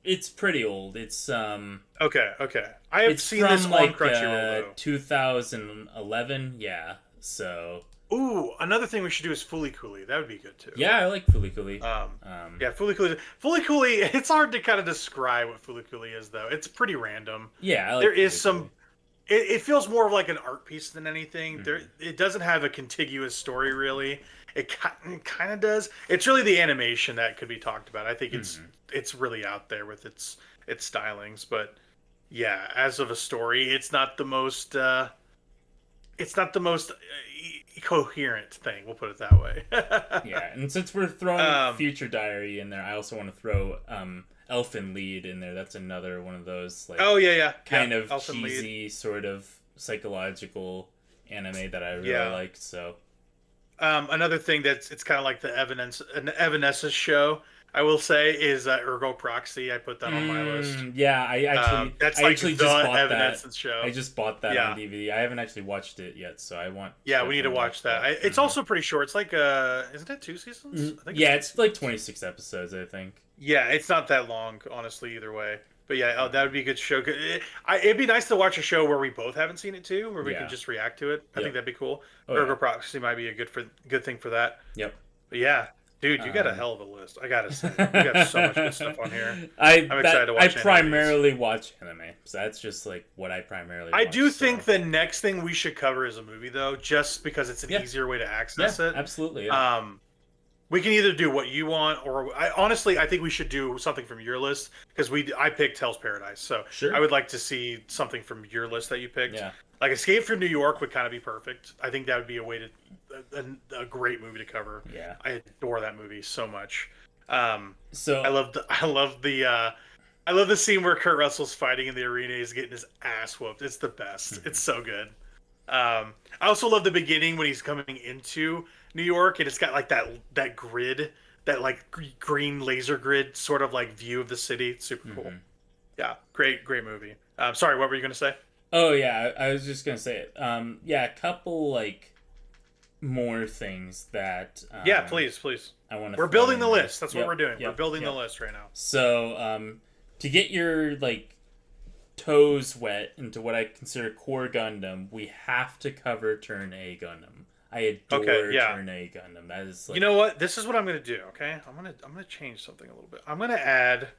it's pretty old. It's Okay. I have it's seen from this on like Crunchyroll though. 2011. Yeah. So Ooh, another thing we should do is Fooly Cooly. That would be good too. yeah, I like Fooly Cooly. Um, Um, yeah, Fooly Cooly. Fooly Cooly. It's hard to kind of describe what Fooly Cooly is, though. It's pretty random. yeah, I There like is Fooly some. Cooly. It feels more of like an art piece than anything. There, Hmm. it doesn't have a contiguous story really. It kind of does. It's really the animation that could be talked about. I think Hmm. it's really out there with its stylings, but yeah, as of a story, it's not the most coherent thing. We'll put it that way. Yeah, and since we're throwing um, Future Diary in there, I also want to throw Elfen Lied in there. That's another one of those like oh yeah, yeah. kind of Elfen Lied. cheesy sort of psychological anime that I really Yeah. like. So Another thing that's it's kind of like the Evanescence show. I will say is Ergo Proxy. I put that on my list. Yeah, That's I like actually the just bought that. Evanescence show. I just bought that on Yeah, DVD. I haven't actually watched it yet, so I want to yeah. We need to definitely watch that. It's Mhm. also pretty short. It's like isn't it 2 seasons? I think Yeah, it's it's like 26 episodes, I think. yeah. It's not that long, honestly, either way. But yeah, oh, that would be a good show. It'd be nice to watch a show where we both haven't seen it too, where we can Yeah. just react to it. I think Yep. that'd be cool. Oh Ergo yeah. Proxy might be a good thing for that. Yep. But yeah, dude, you got a Um, hell of a list. I gotta say, you got so much good stuff on here. I I'm excited to I watch any of these. primarily watch anime, so that's just like what I primarily. I watch, do so. think the next thing we should cover is a movie, though, just because it's an Yeah. easier way to Yeah, access it. absolutely. Yeah. We can either do what you want, or honestly, I think we should do something from your list because I picked Hell's Paradise, so Sure. I would like to see something from your list that you picked. Yeah. Like Escape from New York would kind of be perfect. I think that would be a way to a great movie to cover. Yeah. I adore that movie so much. So I love the scene where Kurt Russell's fighting in the arena. He's getting his ass whooped. It's the best. Mhm. It's so good. I also love the beginning when he's coming into New York and it's got like that grid, that like green laser grid sort of like view of the city. It's super cool. Mhm. Yeah, great movie. Sorry, what were you gonna say? Oh yeah, I was just gonna say it. Yeah, a couple like more things that Yeah, please. I want to. We're building the list. That's what Yep, we're doing. yep, We're building the yep. list right now. So to get your like toes wet into what I consider core Gundam, we have to cover Turn A Gundam. I adore Okay, yeah. Turn A Gundam. That is like You know what? This is what I'm gonna do. Okay, I'm gonna change something a little bit. I'm gonna add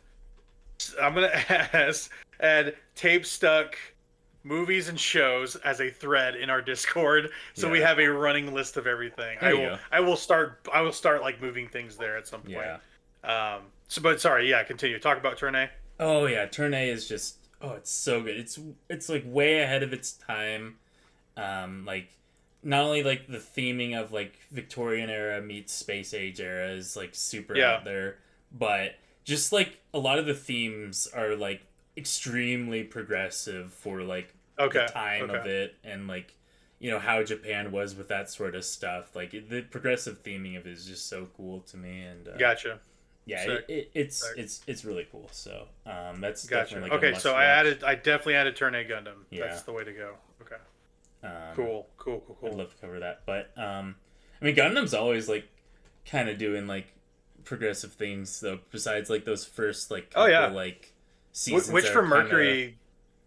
tape stuck movies and shows as a thread in our Discord, so we Yeah. have a running list of everything. There you go. I will start like moving things there at some point. Yeah. But sorry, yeah, continue. Talk about Turn A. Oh yeah, Turn A is just it's so good. It's like way ahead of its time. Like not only like the theming of like Victorian era meets space age era is like super Yeah. out there, but just like a lot of the themes are like extremely progressive for like Okay. the time of Okay. it and like how Japan was with that sort of stuff. Like the progressive theming of it is just so cool to me and Gotcha. yeah, Sick. it's Sick. it's really cool. So that's Gotcha. definitely like a Okay, so must-watch. I definitely added Turn A Gundam. Yeah. That's the way to go. Okay. Um, Cool. I'd love to cover that, but I mean Gundam's always like kind of doing like progressive things though. Besides like those first like Oh, yeah. like seasons, Which that for are kinda Mercury,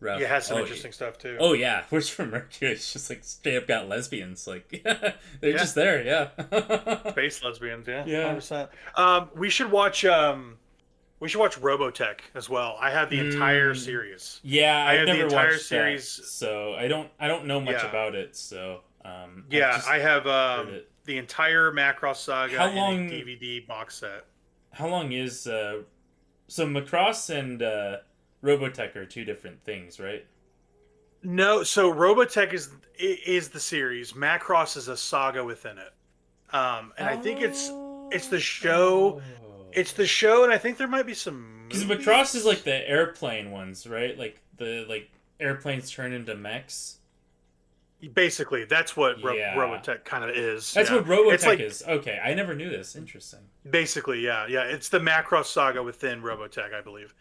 rough. yeah, has some Oh, interesting stuff too. Oh yeah, which for Mercury it's just like straight up got lesbians. Like they're Yeah. just there, yeah. Space lesbians, yeah, Yeah. 100%. We should watch Robotech as well. I have the entire Mm. series. Yeah, I I've have the never entire watched series. that, so I don't know much Yeah. about it. So Yeah, I've just I have heard it. the entire Macross saga How in long- a DVD box set. How long is so Macross and Robotech are two different things, right? No, so Robotech is the series. Macross is a saga within it. And I think it's the show. It's the show, and I think there might be some. because movies. Macross is like the airplane ones, right? Like the airplanes turn into mechs. Basically, that's what Yeah. Robotech kind of is. That's yeah. what Robotech It's like is. Okay, I never knew this. Interesting. basically, yeah. It's the Macross saga within Robotech, I believe.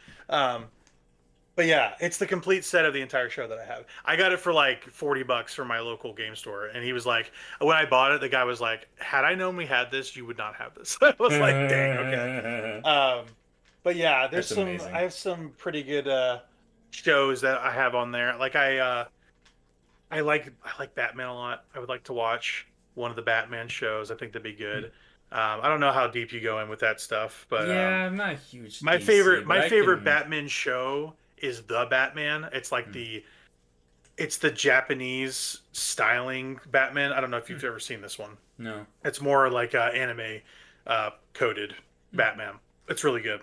But yeah, it's the complete set of the entire show that I have. I got it for like $40 from my local game store, and he was like, when I bought it, the guy was like, "Had I known we had this, you would not have this." I was like, "Dang, okay." But yeah, there's That's some. amazing. I have some pretty good shows that I have on there. Like I like Batman a lot. I would like to watch one of the Batman shows. I think that'd be good. I don't know how deep you go in with that stuff, but Yeah, I'm not a huge my DC, favorite but my I favorite can. Batman show is The Batman. Hmm, It's the Japanese styling Batman. I don't know if hmm, you've ever seen this one. no. It's more like anime coded Hmm, Batman. It's really good.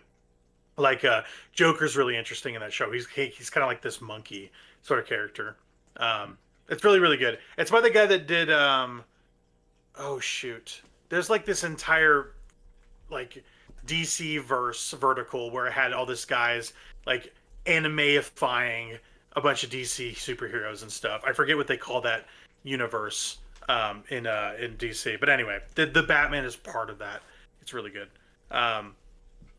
Like Joker's really interesting in that show. He's kind of like this monkey sort of character. hmm. It's really really good. It's by the guy that did oh shoot. There's like this entire like DC verse vertical where it had all this guys like animeifying a bunch of DC superheroes and stuff. I forget what they call that universe in DC. But anyway, the Batman is part of that. It's really good. Um,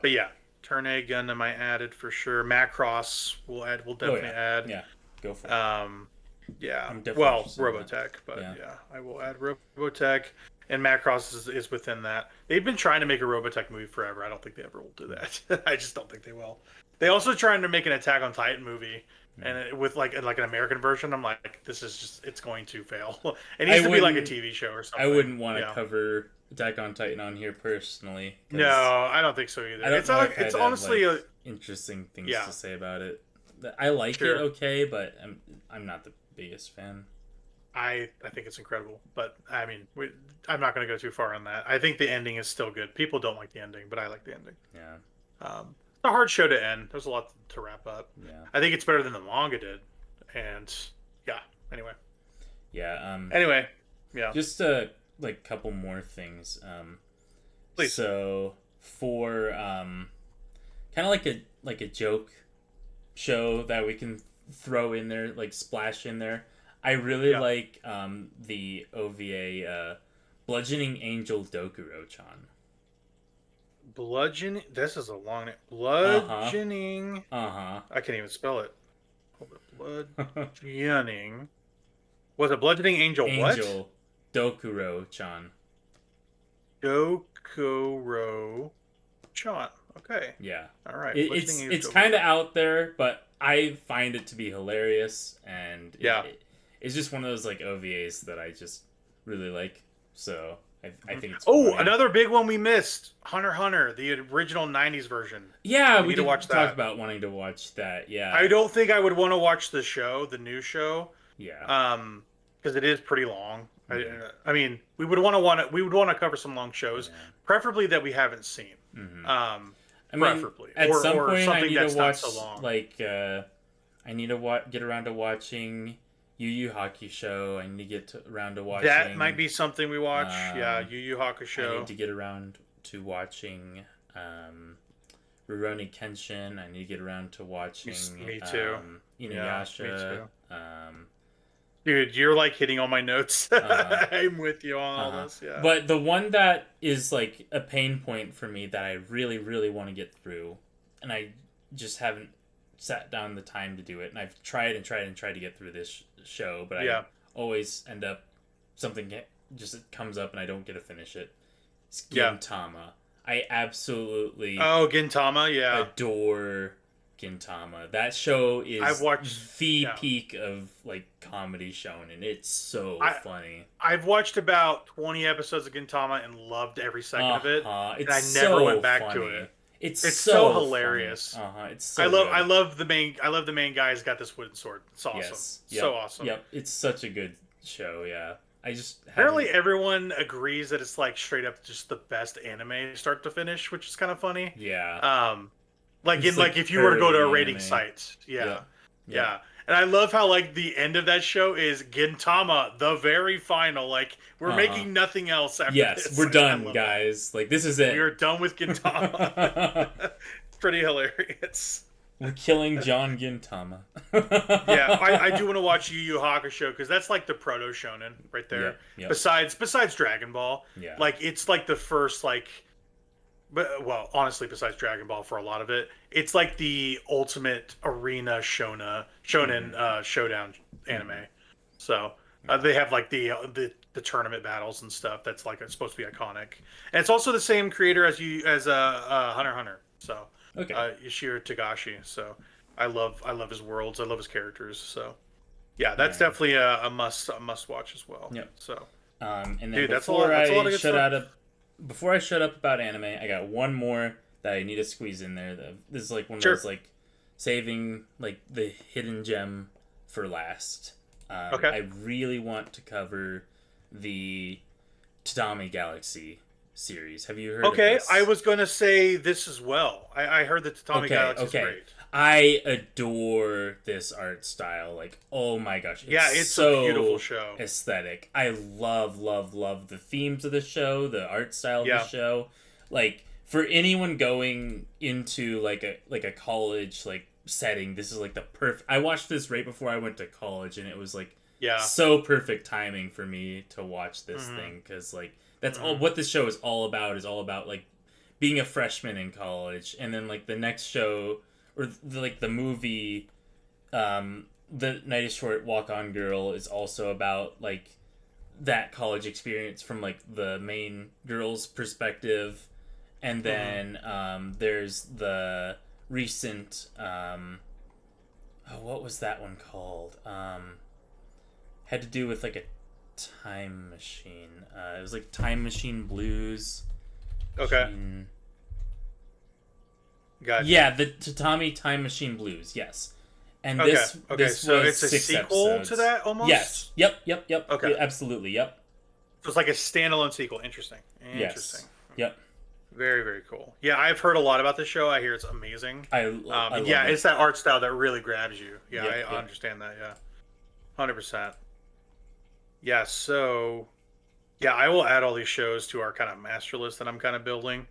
but yeah, Turn A Gundam I added for sure. Macross we'll Oh definitely yeah, add. yeah. Go for it. Um, yeah. I'm definitely Well, interested in that. Robotech, but Yeah. yeah, I will add Robotech, and Macross is within that. They've been trying to make a Robotech movie forever. I don't think they ever will do that. I just don't think they will. They also trying to make an Attack on Titan movie, Hmm. and with like an American version. I'm like, this is just it's going to fail. It I needs to be like a wouldn't. TV show or I something. wouldn't want to Yeah. cover Attack on Titan on here personally No, because I don't think so either. I don't It's know not. if It's I'd have honestly like a interesting things yeah. to say about it. I like it Sure. okay, but I'm not the biggest fan. I think it's incredible, but I mean, I'm not going to go too far on that. I think the ending is still good. People don't like the ending, but I like the ending. Yeah, It's a hard show to end. There's a lot to wrap up. yeah, I think it's better than the manga did, and yeah. Anyway, yeah. anyway, yeah. Just like couple more things. Please. So for kind of like a joke show that we can throw in there, like splash in there. I really Yeah. like the OVA Bludgeoning Angel Dokuro-chan. Bludgeoning. This is a long name. Uh Bludgeoning. huh. I can't even spell it. Hold it. Uh huh. Bludgeoning. Was it bludgeoning angel? What? Angel Dokuro-chan. Dokuro Chan. Okay. Yeah. All right. It's Bludgeoning it's angel. kind of out there, but I find it to be hilarious, and Yeah. it's just one of those like OVAs that I just really like. So I think it's Oh, funny. another big one we missed. Hunter x Hunter, the original '90s version. Yeah, We we need to did watch talk that. about wanting to watch that. Yeah, I don't think I would want to watch the show, the new show, yeah, because it is pretty long. mhm, I mean, we would want to cover some long shows, yeah. preferably that we haven't seen. Hmm. Um, I mean, preferably, at some or point, I something need to that's not watch so long. like I need to get around to watching Yu Yu Hakusho. I need to get around to That might watching. be something we watch. Yeah, Um, Yu Yu I Hakusho. need to get around to watching Rurouni Kenshin. I need to get around to watching Me too. Yeah, me Inuyasha. too. Um, Dude, you're like hitting all my notes. uh, I'm with you on all uh-huh. this. Yeah. But the one that is like a pain point for me that I really, really want to get through, and I just haven't sat down the time to do it, and I've tried and tried and tried to get through this show, but I Yeah. always end up just comes up and I don't get to finish it. It's Yeah. Gintama. I absolutely Oh, Gintama. Yeah. adore Gintama. That show is I've watched. the Yeah. peak of like comedy shown, and it's so I- funny. I've watched about 20 episodes of Gintama and loved every second of it. It's I never so went back to funny. it. It's It's so so funny. hilarious. It's so I love good. I love the main guy's got this wooden sword. It's awesome. Yes. Yep. So awesome. Yep. It's such a good show. Yeah. I just Apparently haven't- everyone agrees that it's like straight up just the best anime start to finish, which is kind of funny. Yeah. Like It's in like if you were to go to a early rating anime. site. Yeah. Yep. Yeah. And I love how like the end of that show is Gintama, the very final. Like we're Uh-huh. making nothing else after Yes, this. we're Like, I done, love guys. Like this is it. it. We are done with Gintama. It's pretty hilarious. We're killing John Gintama. Yeah, I do want to watch Yu Yu Hakusho because that's like the proto shonen right there. Yep, yep. Besides Dragon Ball, Yeah. like it's like the first like, but well, honestly, besides Dragon Ball for a lot of it, it's like the ultimate arena shonen showdown anime. So they have like the tournament battles and stuff. That's like it's supposed to be iconic, and it's also the same creator as Hunter x Hunter. So Okay. Yoshiro Tagashi. So I love his worlds. I love his characters. So Yeah, that's And definitely a must watch as well. yep. So, And then dude, that's a lot of good stuff. before I shut up about anime, I got one more that I need to squeeze in there. This is like one of those Sure. like saving like the hidden gem for last. Okay. I really want to cover the Tatami Galaxy series. Have you heard of Okay, I this? was gonna say this as well. I heard that Tatami Okay, Galaxy is okay. great. I adore this art style. Like, oh my gosh, it's Yeah, it's a beautiful so show. aesthetic. I love, love, love the themes of the show, the art style of the Yeah. show. Like, for anyone going into like a college like setting, this is like the perfect. I watched this right before I went to college, and it was like Yeah. so perfect timing for me to watch this Hmm. thing because like that's all Hmm. what this show is all about. Is all about like being a freshman in college, and then like the next show or like the movie the Night is Short Walk On Girl is also about like that college experience from like the main girl's perspective. And Hmm. then there's the recent oh, what was that one called, had to do with like a time machine. It was like Time Machine Blues. Okay. Machine... Gotcha. Yeah, the Tatami Time Machine Blues. Yes, and Okay. this Okay. this So was it's a 6 sequel episodes. to that almost. Yes. Yep. Yep. Yep. Okay. Yeah, absolutely. Yep. So it's like a standalone sequel. Interesting. Yes. Interesting. Yep. Very, very cool. Yeah, I've heard a lot about this show. I hear it's amazing. I And love yeah, it. it's that art style that really grabs you. Yeah, Yep. I Yep. understand that. Yeah, 100%. Yeah. So yeah, I will add all these shows to our kind of master list that I'm kind of building.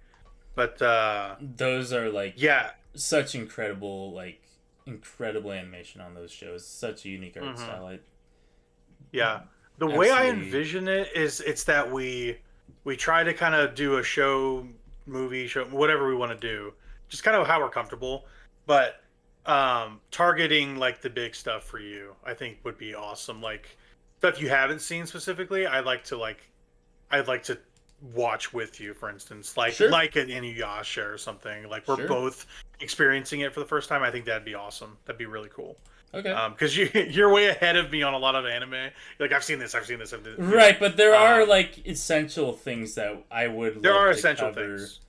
But Those are like yeah. such incredible animation on those shows. Such a unique art Hmm. style. I Yeah. The way I absolutely. envision it is it's that we try to kind of do a show, movie, show, whatever we want to do, just kind of how we're comfortable, but targeting like the big stuff for you, I think would be awesome. Like stuff you haven't seen specifically, I'd like to watch with you, for instance, Sure. like an Inuyasha or something. Like we're Sure. both experiencing it for the first time. I think that'd be awesome. That'd be really cool. Okay. Because you're way ahead of me on a lot of anime. Like I've seen this, Right, but there are Um, like essential things that I would there love are to essential cover things.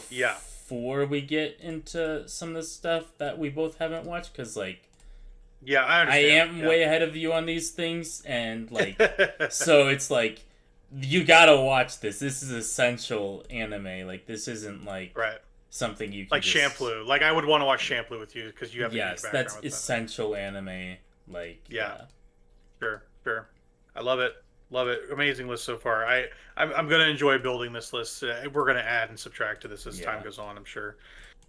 Yeah, before we get into some of the stuff that we both haven't watched. Because like yeah, I I understand. am way ahead of you on these things, and like so it's like you gotta watch this. This is essential anime. Like this isn't like Right, something you can like just Shampoo. Like I would want to watch Shampoo with you because you have a huge yes, background that's with that. essential anime. Like Yeah, yeah, sure, sure. I love it. Love it. Amazing list so far. I'm gonna enjoy building this list. We're gonna add and subtract to this as time yeah. goes on, I'm sure.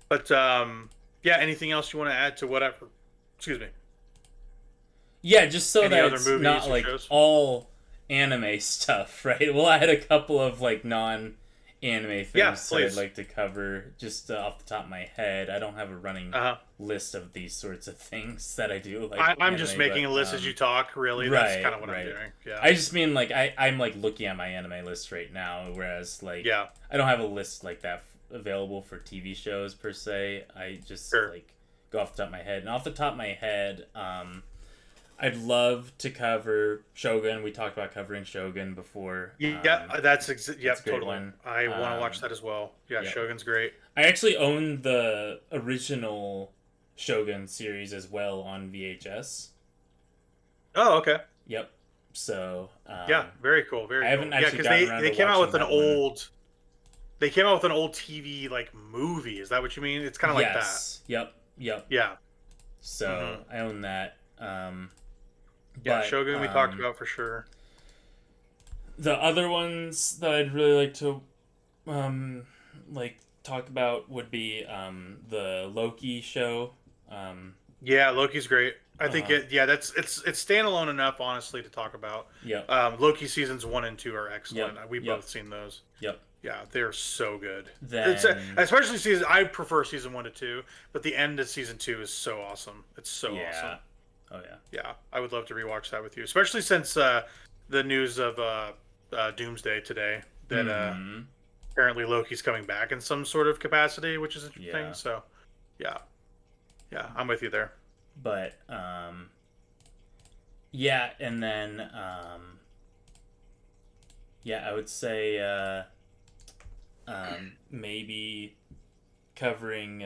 But yeah. Anything else you want to add to whatever? Excuse me. Yeah, just so Any that other it's movies not or like shows? all anime stuff, right? We'll add a couple of like non-anime Yeah, things that I'd please. like to cover just off the top of my head. I don't have a running Uh huh. list of these sorts of things that I do like I'm just anime, making but a list as you talk. Really, that's right, kind of what I'm right. doing. Yeah. I just mean like I'm like looking at my anime list right now, whereas like Yeah. I don't have a list like that available for TV shows per se. I just Sure. like go off the top of my head, and off the top of my head, I'd love to cover Shogun. We talked about covering Shogun before. Yeah, yep, that's a great totally. one. I want to watch that as well. Yeah, Yep. Shogun's great. I actually own the original Shogun series as well on VHS. Oh, okay. Yep. So Yeah, very cool. Very I cool. haven't Yeah, actually because gotten around they to came out with watching an that one. old they came out with an old TV like movie. Is that what you mean? It's kind of like that. Yes. Yep. Yep. Yeah. So Hmm. I own that. Yeah, But Shogun we talked about for sure. the other ones that I'd really like to like talk about would be the Loki show. Yeah, Loki's great. I think Uh, it's standalone enough honestly to talk about. yep. Loki seasons 1 and 2 are excellent. Yep. We've Yep. both seen those. Yep. Yeah, they're so good. It's Then especially season. I prefer season 1 to 2, but the end of season 2 is so awesome. It's so yeah. awesome. Oh yeah. Yeah, I would love to rewatch that with you, especially since the news of Doomsday today that Mhm. apparently Loki's coming back in some sort of capacity, which is interesting. Yeah. So, yeah, yeah, I'm with you there. But Yeah, and then yeah, I would say maybe covering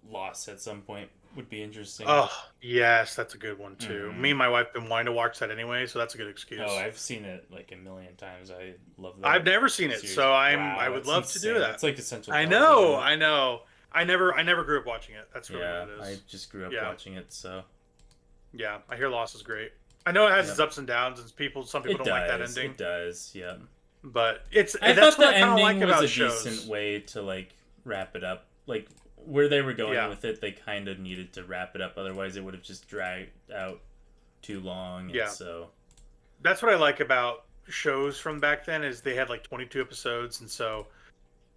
Lost at some point would be interesting. Oh, yes, that's a good one too. Me Mm-hmm. and my wife been wanting to watch that anyway, so that's a good Oh, excuse. I've seen it like a million times. I love I've that never seen it, series. so I Wow, would that's love to do insane. That's that. like essential I know, television. I know. I never grew up watching it. That's really what Yeah, it I is. just grew up Yeah, watching it, so yeah. I hear Lost is great. I know it has its yep. ups and downs, and some people It don't like that does. ending, It does. Yeah. but I that's thought what the I kind of ending like was about a decent shows. way to like wrap it up. Like where they were going Yeah, with it, they kind of needed to wrap it up. Otherwise, it would have just dragged out too long. And yeah. so, That's what I like about shows from back then is they had like 22 episodes, and so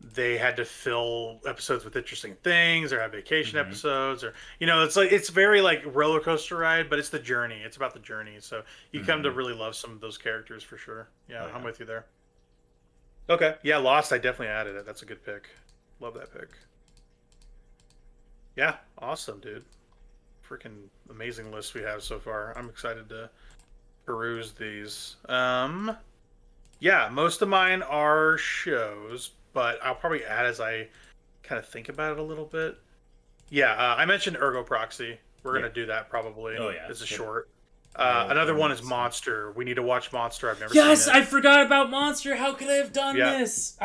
they had to fill episodes with interesting things or have vacation hmm episodes or it's like it's very like roller coaster ride, but it's the journey. It's about the journey. So you come to hmm really love some of those characters for sure. oh Yeah, I'm yeah, with you there. Okay. Yeah, Lost, I definitely added it. That's a good pick. Love that pick. Yeah, awesome, dude. Freaking amazing list we have so far. I'm excited to peruse these. Yeah, most of mine are shows, but I'll probably add as I kind of think about it a little bit. Yeah, I mentioned Ergo Proxy. We're gonna yep. do that probably. Oh yeah, It's a yep. short. I Another one is remember seeing. Monster. We need to watch Monster. I've never seen Yes, it. I forgot about Monster. How could I have done Yeah. this?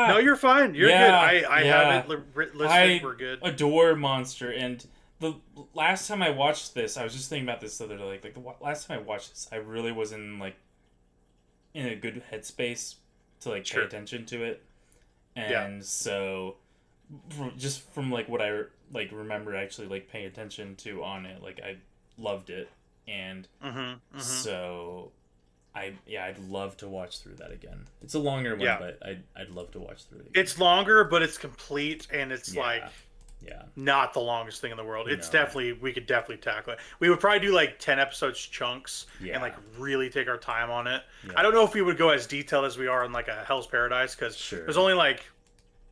No, Ah, you're fine. You're good. yeah, I have yeah. it listed. I We're good. adore Monster, and the last time I watched this, I was just thinking about this the other day. Like the last time I watched this, I really was in a good headspace to like pay Sure. attention to it, Yeah. and so just from like what I like remember actually like paying attention to on it, like I loved it, and Mm-hmm. Mm-hmm. so I'd love to watch through that again. It's a longer one, Yeah. but I'd love to watch through it again. It's longer, but it's complete, and it's like Yeah, yeah, not the longest thing in the world. It's no, definitely we could definitely tackle it. We would probably do like 10 episodes chunks and yeah, like really take our time on it. yeah, I don't know if we would go as detailed as we are in like a Hell's Paradise because there's sure, only like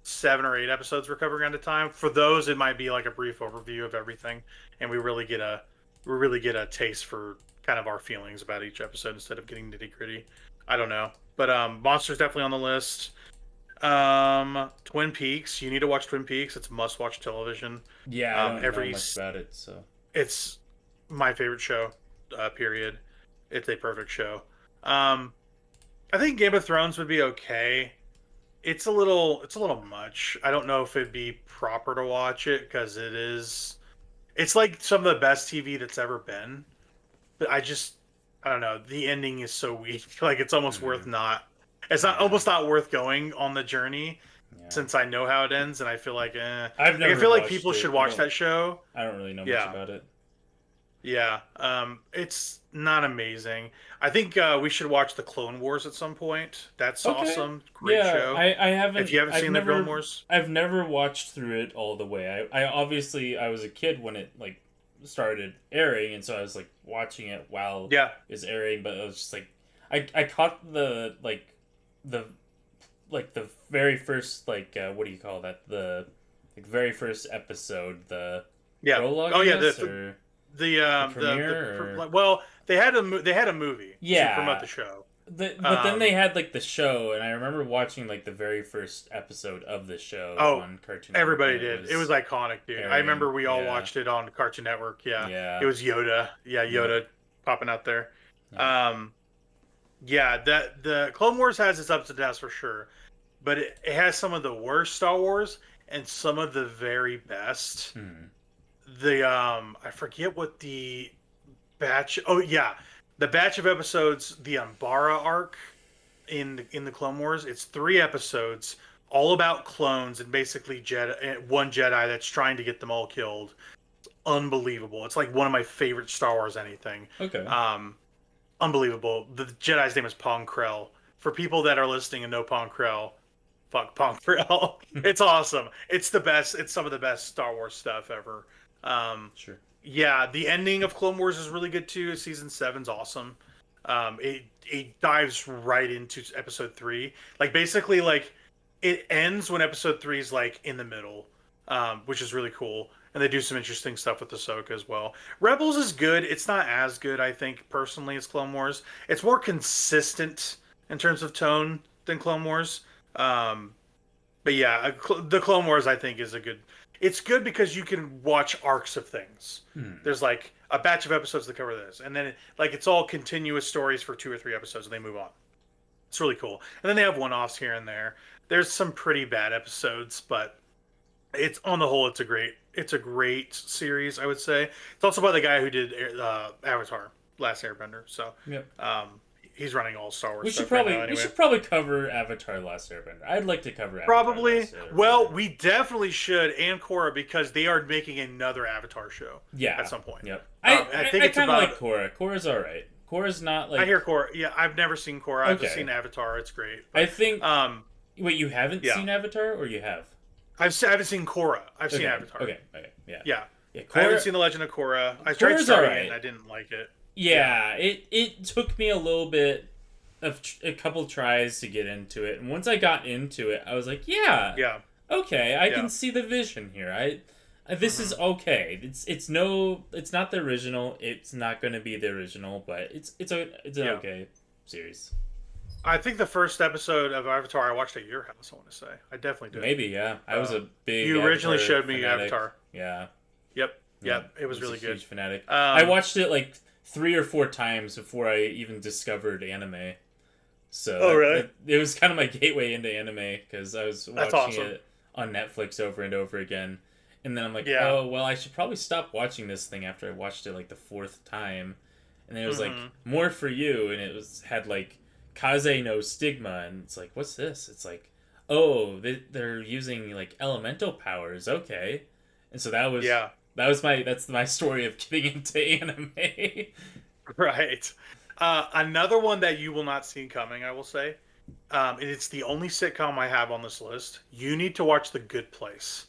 7 or 8 episodes we're covering at a time. For those, it might be like a brief overview of everything, and we really get a taste for kind of our feelings about each episode instead of getting nitty gritty. I don't know, but Monster's definitely on the list. Twin Peaks. You need to watch Twin Peaks. It's must watch television. yeah. I don't know Every much about it, so it's my favorite show. Period. It's a perfect show. Um, I think Game of Thrones would be okay. It's a little much. I don't know if it'd be proper to watch it because it's like some of the best TV that's ever been. But I don't know. The ending is so weak. Like it's almost worth mm, not. It's not yeah, almost not worth going on the journey yeah. since I know how it ends, and I feel like, I've Like I never feel like watched people it. should watch that show. I don't really know much Yeah, about it. yeah. It's not amazing. I think we should watch the Clone Wars at some point. That's Okay. awesome. Great Yeah, show. I If haven't you haven't seen the Clone Wars, I've never watched through it all the way. I obviously I was a kid when it like started airing, and so I was like watching it while yeah, it's airing, but it was just like I caught the the very first like what do you call that? The like very first episode, the yeah. prologue, Oh I yeah, guess, the or the the um premiere, or well, they had a movie to promote yeah. the show. But then they Um, had like the show, and I remember watching like the very first episode of the show oh, on Cartoon Network everybody when it did. It was was iconic, dude. I airing. remember we all Yeah, watched it on Cartoon Network. Yeah, it yeah, was Yoda. Yeah, yep, Yoda popping out there. yep. Um, yeah, that the Clone Wars has its ups and downs for sure, but it has some of the worst Star Wars and some of the very best. Hmm. I forget what the batch. Oh yeah, the batch of episodes, the Umbara arc in the Clone Wars. It's 3 episodes, all about clones and basically one Jedi that's trying to get them all killed. Unbelievable. It's like one of my favorite Star Wars anything. Okay. Um, Unbelievable. The Jedi's name is Pong Krell. For people that are listening and know Pong Krell, fuck Pong Krell. It's awesome. It's the best. It's some of the best Star Wars stuff ever. Um, Sure. yeah, the ending of Clone Wars is really good too. Season seven's awesome. It dives right into episode three. Like basically, like it ends when episode three is like in the middle, which is really cool. and they do some interesting stuff with Ahsoka as well. Rebels is good. It's not as good, I think, personally, as Clone Wars. It's more consistent in terms of tone than Clone Wars. Um, but yeah, the Clone Wars I think is a good. It's good because you can watch arcs of things. There's like a batch of episodes that cover this, and then like it's all continuous stories for 2 or 3 episodes, and they move on. It's really cool. And then they have one-offs here and there. There's some pretty bad episodes, but it's on the whole, it's a great series, I would say. It's also by the guy who did Avatar: Last Airbender, so Yep. he's running all Star Wars. We should stuff right probably now anyway. we should probably cover Avatar: Last Airbender. I'd like to cover Avatar Probably. Last Airbender. Well, we definitely should, and Korra, because they are making another Avatar show. Yeah. At some point. Yep. I think it's kind of about. like Korra. Korra's all right. Korra's not like. I hear Korra. Yeah, I've never seen Korra. I've just Okay. seen Avatar. It's great. I think. Um, Wait, you haven't yeah. seen Avatar, or you have? I haven't seen Korra. I've seen Okay. Avatar. Okay. Yeah. Yeah. Yeah. I haven't Korra, seen The Legend of Korra. I tried Korra's starting alright. it and I didn't like it. Yeah. It took me a little bit of a couple tries to get into it, and once I got into it, I was like, yeah. Yeah. Okay, I Yeah. can see the vision here. This is okay. It's not the original. It's not going to be the original, but it's an Yeah. okay series. I think the first episode of Avatar I watched at your house, I want to say. I definitely did. Maybe, yeah. I was a big. You originally Avatar showed me fanatic. Avatar. Yeah. Yep. Yeah, It was really a good. Huge fanatic. Um, I watched it like 3 or 4 times before I even discovered anime. So Oh, really? it was kind of my gateway into anime because I was That's watching awesome. it on Netflix over and over again. And then I'm like, Yeah. oh, well, I should probably stop watching this thing after I watched it like the 4th time. And then it was like, more for you. And it had like Kaze no Stigma. And it's like, what's this? It's like, oh, they're using like elemental powers. Okay. And so that's my story of getting into anime. Right. Another one that you will not see coming, I will say, and it's the only sitcom I have on this list. You need to watch The Good Place.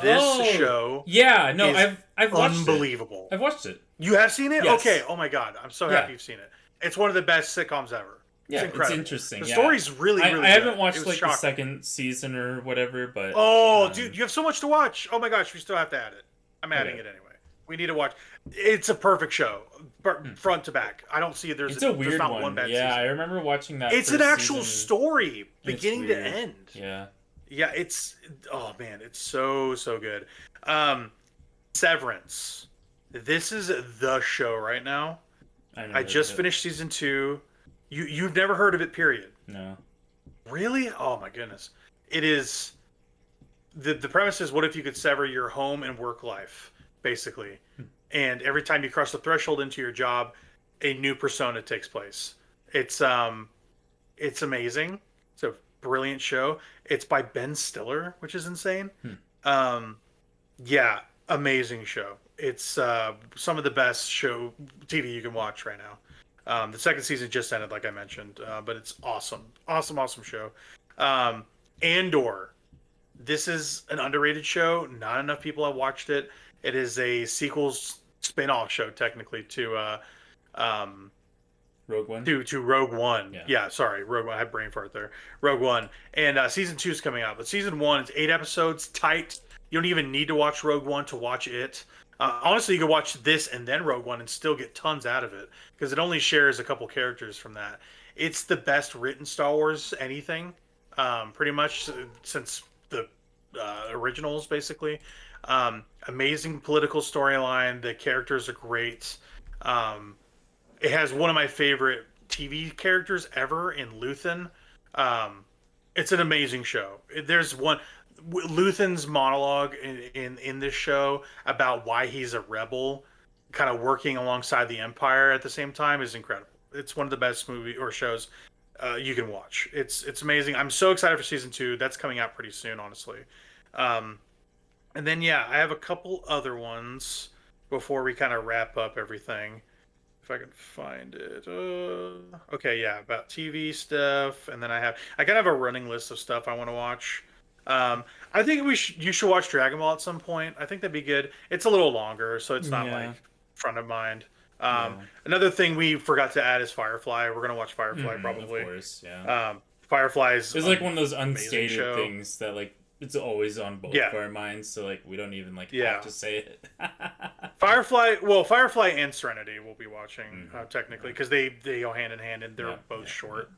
This show Yeah, no, is I've watched unbelievable. it. I've watched it. You have seen it? Yes. Okay. Oh my god, I'm so happy Yeah. you've seen it. It's one of the best sitcoms ever. Yeah, It's incredible. interesting. The yeah. story's really, really I haven't good. watched It was like shocking. the second season or whatever, but Oh, dude, you have so much to watch. Oh my gosh, we still have to add it. I'm adding Okay. it anyway. We need to watch. It's a perfect show, front to back. I don't see it's a weird there's not one. one bad Yeah, season. I remember watching that. It's an first actual season. story, It's beginning to weird. end. Yeah. Yeah, it's oh man, it's so good. Severance. This is the show right now. I just finished season 2. You've never heard of it, period. No. Really? Oh my goodness. It is the premise is what if you could sever your home and work life, basically. And every time you cross the threshold into your job, a new persona takes place. It's amazing. It's a brilliant show. It's by Ben Stiller, which is insane. Yeah, amazing show. It's some of the best TV you can watch right now. The second season just ended, like I mentioned, but it's awesome, awesome show. Andor. This is an underrated show. Not enough people have watched it. It is a sequels spin-off show, technically, to Rogue One. to Rogue One. Yeah. Yeah, sorry, Rogue One. I had brain fart there. Rogue One, and season 2 is coming out. But season 1 is 8 episodes, tight. You don't even need to watch Rogue One to watch it. Honestly, you could watch this and then Rogue One and still get tons out of it because it only shares a couple characters from that. It's the best written Star Wars anything, pretty much since the originals, basically. Amazing political storyline. The characters are great. It has one of my favorite TV characters ever in Luthen. It's an amazing show. There's one Luthen's monologue in this show about why he's a rebel, kind of working alongside the Empire at the same time, is incredible. It's one of the best movie or shows you can watch. It's amazing. I'm so excited for season 2. That's coming out pretty soon, honestly. And then yeah, I have a couple other ones before we kind of wrap up everything. If I can find it. Okay, yeah, about TV stuff, and then I kind of have a running list of stuff I want to watch. I think you should watch Dragon Ball at some point. I think that'd be good. It's a little longer, so it's not Yeah. like front of mind. Yeah. Another thing we forgot to add is Firefly. We're gonna watch Firefly probably. Of course, yeah. Firefly is It's like one of those amazing unstated show. things that like it's always on both Yeah. of our minds, so like we don't even like Yeah. have to say it. Firefly and Serenity we'll be watching technically Yeah. because they go hand in hand and they're Yeah, both yeah, short.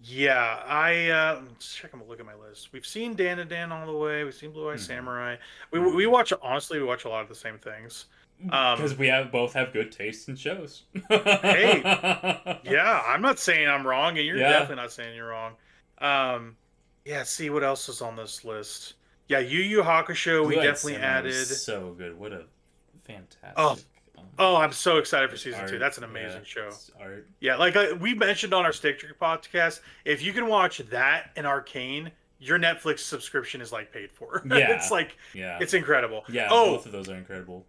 Yeah, let's check. I'm gonna look at my list. We've seen Dan and Dan all the way. We've seen Blue Eye Samurai. We watch honestly. We watch a lot of the same things. Because we both have good taste in shows. Hey, yeah, I'm not saying I'm wrong, and you're Yeah. definitely not saying you're wrong. Yeah. See what else is on this list. Yeah, Yu Yu Hakusho. We Blue Eyed definitely Samurai added. was so good. What a fantastic. Oh, I'm so excited for season 2. art, That's an amazing show. Art. Yeah, like we mentioned on our Stick Trick podcast, if you can watch that and Arcane, your Netflix subscription is like paid for. Yeah. It's like, Yeah. it's incredible. Yeah, Oh, both of those are incredible.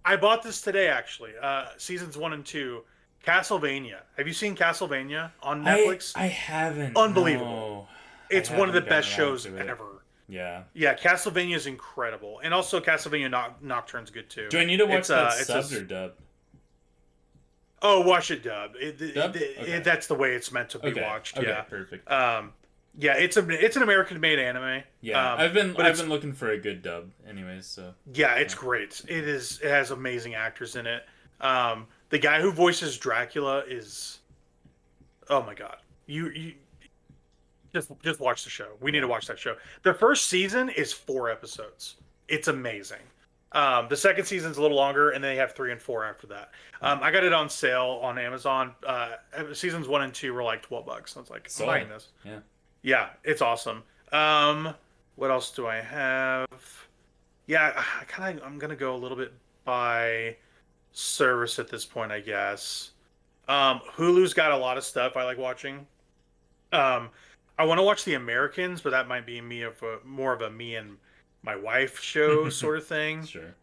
I bought this today actually. Seasons 1 and 2. Castlevania. Have you seen Castlevania on Netflix? I haven't. Unbelievable. No. It's I one of the haven't best gotten around shows to it. ever. Yeah. Yeah, Castlevania is incredible, and also Castlevania Nocturne's good too. Do I need to watch It's, that it's subbed a- or dubbed? Oh, watch it dubbed. Dubbed? Okay. That's the way it's meant to be Okay. watched. Okay, Yeah. perfect. Yeah, it's an American-made anime. Yeah, I've but been it's- looking for a good dub, anyways. So Yeah, it's great. It is. It has amazing actors in it. The guy who voices Dracula is, oh my god. You just watch the show. We need to watch that show. The first season is 4 episodes. It's amazing. The second season's a little longer, and they have 3 and 4 after that. I got it on sale on Amazon. Seasons 1 and 2 were like $12. So I was like, I'm buying this. yeah. Yeah, it's awesome. What else do I have? Yeah, I'm gonna go a little bit by service at this point, I guess. Hulu's got a lot of stuff I like watching. I want to watch The Americans, but that might be more of a me and my wife show sort of thing. Sure.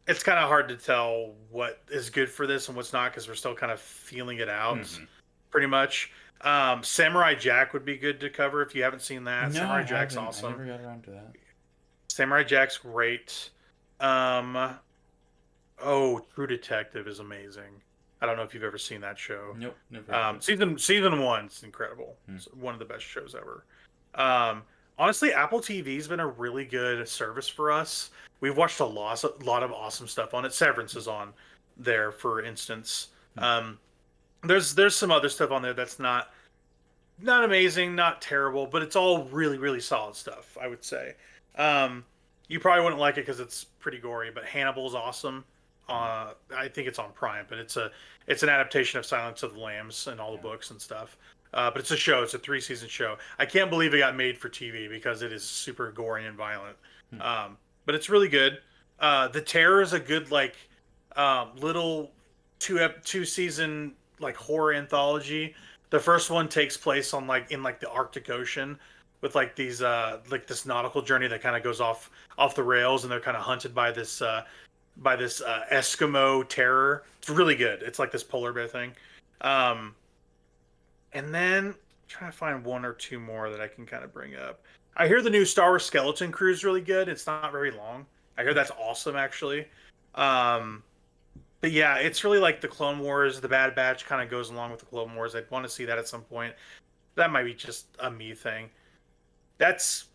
It's kind of hard to tell what is good for this and what's not because we're still kind of feeling it out, pretty much. Samurai Jack would be good to cover if you haven't seen that. No, Samurai I Jack's haven't. awesome. I never got around to that. Samurai Jack's great. True Detective is amazing. I don't know if you've ever seen that show. Nope, never. Season 1's incredible. It's one of the best shows ever. Honestly, Apple TV's been a really good service for us. We've watched a lot of awesome stuff on it. Severance is on there, for instance. There's some other stuff on there that's not amazing, not terrible, but it's all really, really solid stuff, I would say. You probably wouldn't like it because it's pretty gory, but Hannibal's awesome. I think it's on Prime, but it's an adaptation of Silence of the Lambs and all the books and stuff. But it's a show. It's a 3-season show. I can't believe it got made for TV because it is super gory and violent. But it's really good. The Terror is a good little 2-season horror anthology. The first one takes place on in the Arctic Ocean with these this nautical journey that kind of goes off the rails, and they're kind of hunted by this Eskimo terror. It's really good. It's like this polar bear thing. And then I'm trying to find one or two more that I can kind of bring up. I hear the new Star Wars Skeleton Crew is really good. It's not very long. I hear that's awesome, actually. But yeah, it's really like the Clone Wars. The Bad Batch kind of goes along with the Clone Wars. I'd want to see that at some point. That might be just a me thing. That's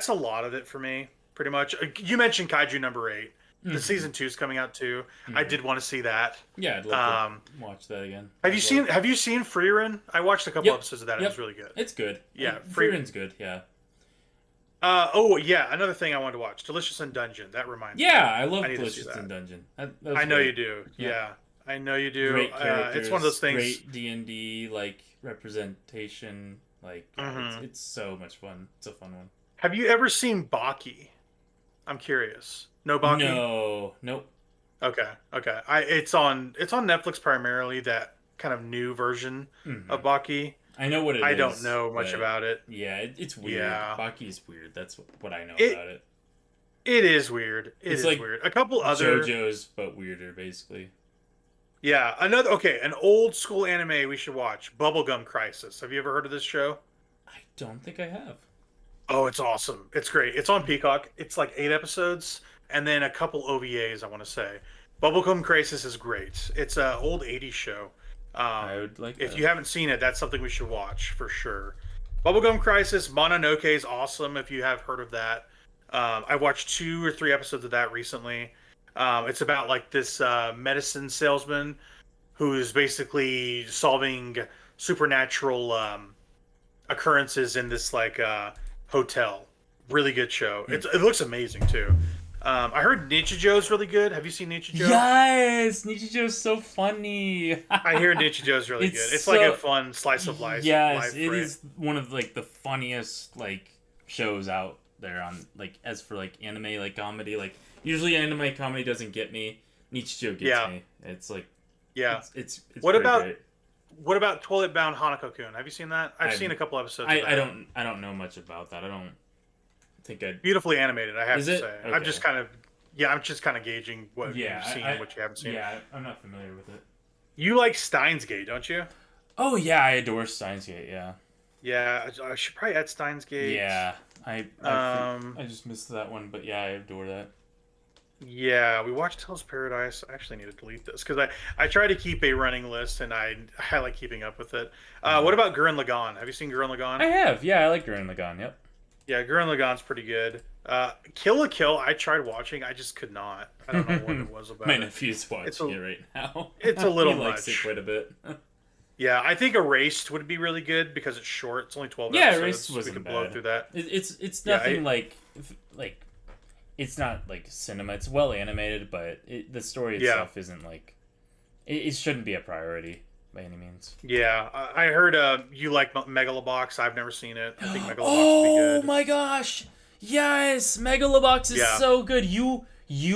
a lot of it for me, pretty much. You mentioned Kaiju number 8. The season 2 is coming out too. I did want to see that. Yeah, I'd love to watch that again. Have you seen Freerun? I watched a couple episodes of that. It was really good. It's good. Yeah, Freerun's good. Yeah. Another thing I wanted to watch, Delicious in Dungeon. That reminds me. Yeah, I love I need to Delicious see that. in Dungeon. I know you do. Yeah, I know you do. Great characters. It's one of those things. Great D&D representation. It's so much fun. It's a fun one. Have you ever seen Baki? I'm curious. No Baki? No. Nope. Okay. It's on Netflix primarily. That kind of new version of Baki. I know what it is. I don't know much about it. Yeah, it's weird. Yeah. Baki's weird. That's what I know about it. It is weird. It's weird. A couple other JoJo's, but weirder, basically. Yeah, an old school anime we should watch. Bubblegum Crisis. Have you ever heard of this show? I don't think I have. Oh, it's awesome. It's great. It's on Peacock. It's 8 episodes and then a couple OVAs, I want to say. Bubblegum Crisis is great. It's an old 80s show. I would like If that. you haven't seen it, that's something we should watch for sure. Bubblegum Crisis, Mononoke is awesome if you have heard of that. I watched 2 or 3 episodes of that recently. It's about like this medicine salesman who's basically solving supernatural occurrences in this like hotel. Really good show. It looks amazing too. I heard Nichijo's really good. Have you seen Nichijo? Yes, Nichijo's so funny. I hear Nichijo's really good. It's so, like a fun slice of life. Yes, life it is one of like the funniest like shows out there on like as for like anime like comedy. Like usually anime comedy doesn't get me. Nichijo gets me. It's like it's what about great. what about Toilet Bound Hanako-kun? Have you seen that? I've seen a couple episodes. I don't know much about that. I don't think I'd. Beautifully animated, I have Is to it? say. Okay. I'm just kind of gauging what you've seen, what you haven't seen. Yeah, I'm not familiar with it. You like Steins Gate, don't you? Oh yeah, I adore Steins Gate. Yeah. Yeah, I should probably add Steins Gate. Yeah, I just missed that one, but yeah, I adore that. Yeah, we watched Hell's Paradise. I actually need to delete this because I try to keep a running list and I like keeping up with it. What about Gurren Lagann? Have you seen Gurren Lagann? I have. Yeah, I like Gurren Lagann. Yep. Yeah, Gurren Lagann's pretty good. Kill la Kill, I tried watching. I just could not. I don't know what it was about. My it. nephew's watching it right now. It's a little he likes much. it quite a bit. Yeah, I think Erased would be really good because it's short. It's only 12 Yeah, episodes. Erased wasn't we could bad. blow through that. It's nothing like it's not like cinema. It's well animated, but the story itself isn't like it shouldn't be a priority by any means. Yeah, I heard you like Megalobox. I've never seen it. I think Megalobox would be Oh good. my gosh! Yes, Megalobox is so good. You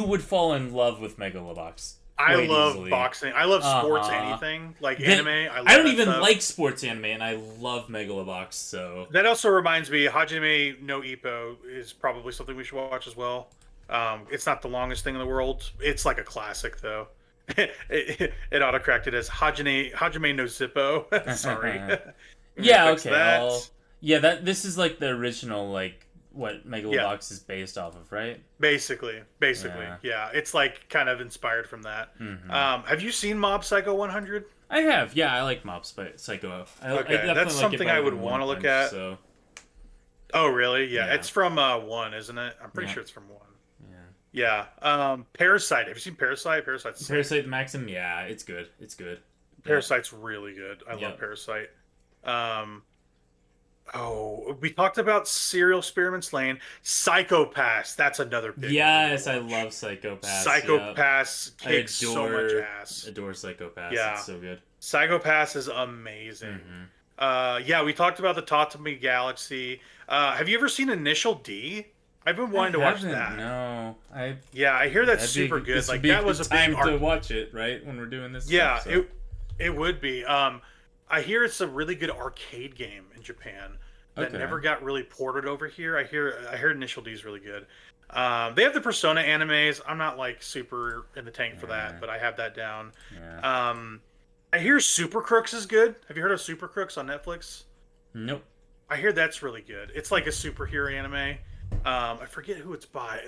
would fall in love with Megalobox. I love easily. boxing. I love sports anything like anime. I don't even stuff. like sports anime, and I love Megalobox. So that also reminds me, Hajime no Ippo is probably something we should watch as well. It's not the longest thing in the world. It's like a classic though. it autocorrected as Hajime no Zippo. Sorry. Yeah. Okay. Yeah. This is like the original like what Megalobox is based off of, right? Basically, yeah. It's like kind of inspired from that. Mm-hmm. Have you seen Mob Psycho 100? I have. Yeah, I like Mob Psycho. Okay, that's something I would want to look at. So. Oh, really? Yeah, it's from 1, isn't it? I'm pretty sure it's from 1. Yeah. Parasite. Have you seen Parasite? Parasite Maxim. Yeah, it's good. It's good. Parasite's really good. I love Parasite. We talked about Serial Experiments Lane. Psycho-Pass. That's another big one. Yes, I love Psycho-Pass. Psycho-Pass kicks so much ass. Adore Psycho-Pass. Yeah. It's so good. Psycho-Pass is amazing. We talked about the Tatami Galaxy. Have you ever seen Initial D? I've been wanting to watch that. No, I hear that's super good. Like that was a big time to watch it, right? When we're doing this. Yeah, stuff, so. it would be. I hear it's a really good arcade game in Japan that never got really ported over here. I heard Initial D is really good. They have the Persona animes. I'm not like super in the tank for that, but I have that down. Yeah. I hear Super Crooks is good. Have you heard of Super Crooks on Netflix? Nope. I hear that's really good. It's like a superhero anime. I forget who it's by.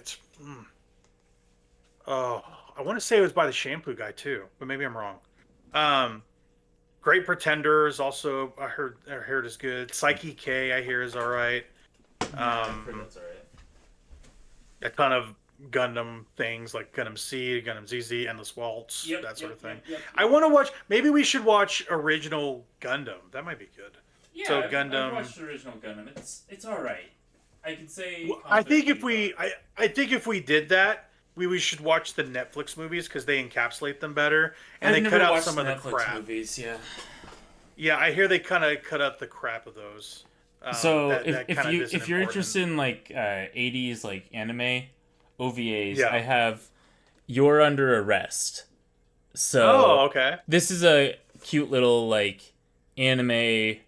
I want to say it was by the Shampoo guy too, but maybe I'm wrong. Great Pretenders also I heard is good. Psyche K I hear is all right. That's all right. A ton of Gundam things like Gundam Seed, Gundam ZZ, Endless Waltz, that sort of thing. Yep. I want to watch. Maybe we should watch original Gundam. That might be good. Yeah, so I've watched original Gundam. It's all right. I can say. I think if we did that, we should watch the Netflix movies because they encapsulate them better and they cut out some of the crap. Movies, yeah. Yeah, I hear they kind of cut out the crap of those. So if you're interested in like 80s like anime OVAs, I have You're Under Arrest. So okay. This is a cute little like anime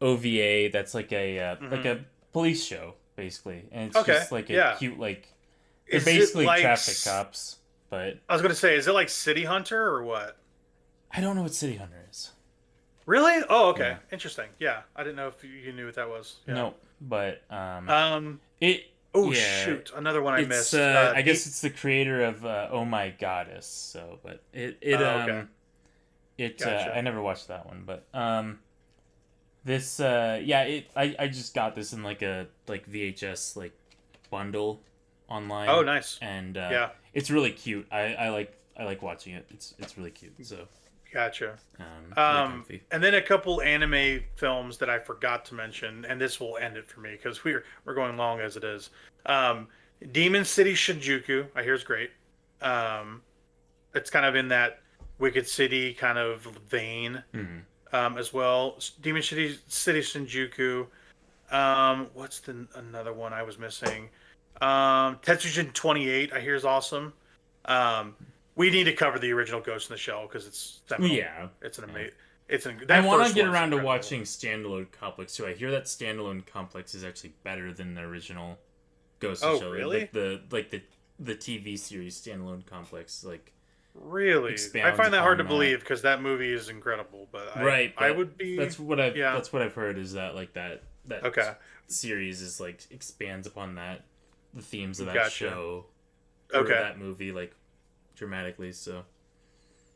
OVA that's like a police show basically, and it's just like a cute like they're basically like traffic cops. But I was gonna say, is it like City Hunter or what? I don't know what City Hunter is. Really? Oh, okay. Yeah. Interesting. Yeah, I didn't know if you knew what that was. Yeah. No, but it. Oh shoot! Another one I missed. I guess it's the creator of Oh My Goddess. So, but okay. Gotcha. I never watched that one, but This I just got this in like a VHS like bundle Oh, online, nice. and Yeah, it's really cute. I like watching it. It's really cute. So gotcha. really comfy. And then a couple anime films that I forgot to mention, and this will end it for me because we're going long as it is. Um, Demon City Shinjuku, I hear is great. Um, it's kind of in that Wicked City kind of vein Hmm. as well. Demon City Shinjuku. What's the another one I was missing? Tetsujin 28, I hear is awesome. Um, we need to cover the original Ghost in the Shell because it's seminal. Yeah, It's an yeah. amazing. It's an I that want to first get one's around to incredible. watching Standalone Complex too. I hear that Standalone Complex is actually better than the original Ghost in the Oh, Shell. really? The TV series Standalone Complex Really? I expounds find that hard to upon that. believe because that movie is incredible. But Right, I but would be yeah. that's what I've heard is that that Okay, series is like expands upon that the themes of that gotcha. show or Okay, that movie like dramatically. So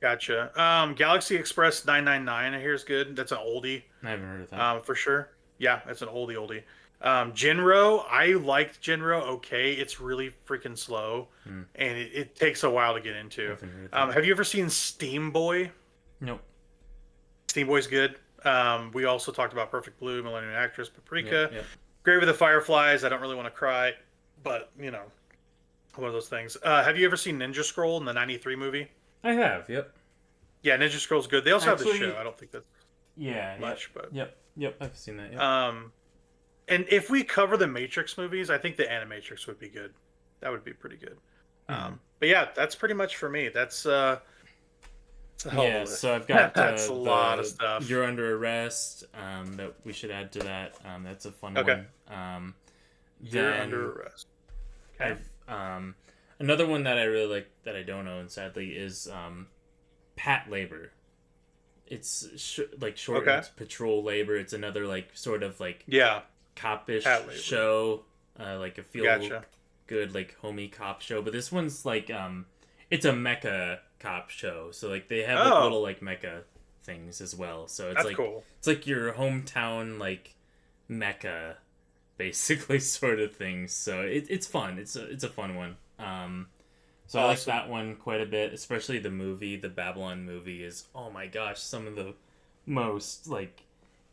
gotcha. Galaxy Express 999, I hear is good. That's an oldie. I haven't heard of that. For sure. Yeah, it's an oldie. Jinro, I liked Jinro. Okay, it's really freaking slow, Hmm, and it takes a while to get I into. haven't heard of that. Have you ever seen Steam Boy? Nope. Steam Boy's good. We also talked about Perfect Blue, Millennium Actress, Yep. Paprika, Yep. Grave of the Fireflies. I don't really want to cry, but one of those things. Have you ever seen Ninja Scroll in the '93 movie? I have. Yep. Yeah, Ninja Scroll's good. They also have the show. Actually, I don't think that's yeah. Yep. much, but Yep. Yep. I've seen that. Yep. um, and if we cover the Matrix movies, I think the Animatrix would be good. That would be pretty good. Hmm. But yeah, that's pretty much for me. That's a hell of a Yeah, list. so I've got That's a lot of the stuff. You're Under Arrest that we should add to that. That's a fun Okay, one. you're Then under arrest. Okay. I've another one that I really like that I don't own sadly is Pat Labor. It's like Okay. shortened patrol labor. It's another like sort of like Yeah, copish Pat Labor. show, like a feel Gotcha. good like homey cop show. But this one's like it's a mecha cop show, so like they have like Oh, little like mecha things as well. So that's cool. it's like your hometown like mecha basically sort of thing. So it's fun. It's a fun one. So I like Awesome. that one quite a bit, especially the movie. The Babylon movie is, oh my gosh, some of the most like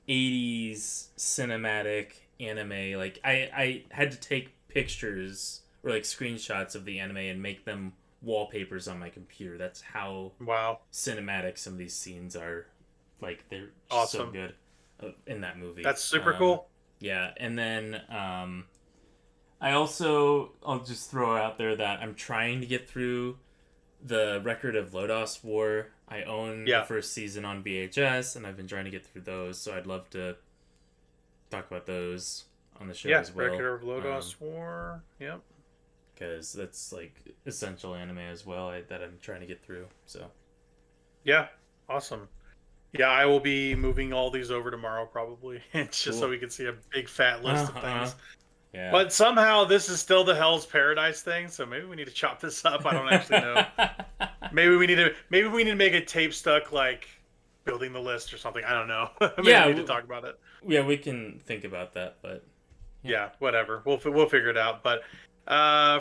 80s cinematic anime. Like I had to take pictures or like screenshots of the anime and make them wallpapers on my computer. That's how Wow. cinematic some of these scenes are. Like they're just so Awesome. good in that movie. That's super cool. Yeah, and then I'll just throw out there that I'm trying to get through the Record of Lodoss War. I own the Yeah. first season on VHS, and I've been trying to get through those. So I'd love to talk about those on the show Yeah. as well, Record of Lodoss War. Yep. because that's like essential anime as well that I'm trying to get through. So Yeah. Awesome. Yeah, I will be moving all these over tomorrow probably. It's just so cool. we can see a big fat list of Uh-huh. things. Yeah. But somehow this is still the Hell's Paradise thing, so maybe we need to chop this up. I don't actually know. Maybe we need to make a tape stuck like building the list or something. I don't know. Maybe Yeah, we need to talk about it. yeah, we can think about that, but yeah. Yeah, whatever. We'll figure it out. But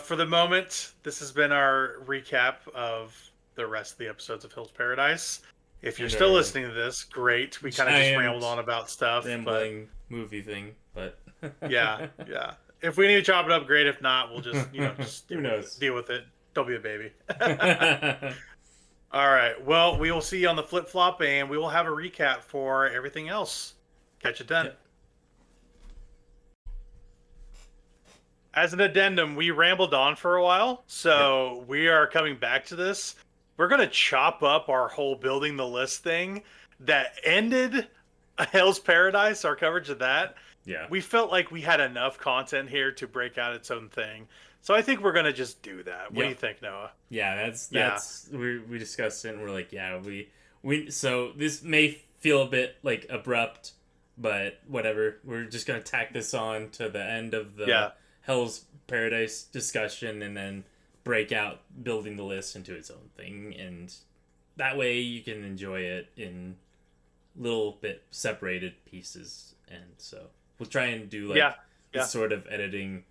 for the moment, this has been our recap of the rest of the episodes of Hell's Paradise. If you're And still our listening to this, great. We kind of just giant rambled on about stuff, but rambling movie thing, but yeah, yeah. If we need to chop it up, great. If not, we'll just just Who knows? deal with it. Don't be a baby. All right. Well, we will see you on the flip flop, and we will have a recap for everything else. Catch it then. Yep. As an addendum, we rambled on for a while, so we are coming back to this. We're going to chop up our whole building the list thing that ended Hell's Paradise, our coverage of that. Yeah. We felt like we had enough content here to break out its own thing. So I think we're going to just do that. What do you think, Noah? Yeah, Yeah. that's we discussed it and we're like, yeah, we so this may feel a bit like abrupt, but whatever. We're just gonna tack this on to the end of the Yeah. Hell's Paradise discussion and then break out building the list into its own thing, and that way you can enjoy it in little bit separated pieces, and so we'll try and do like Yeah. this Yeah. sort of editing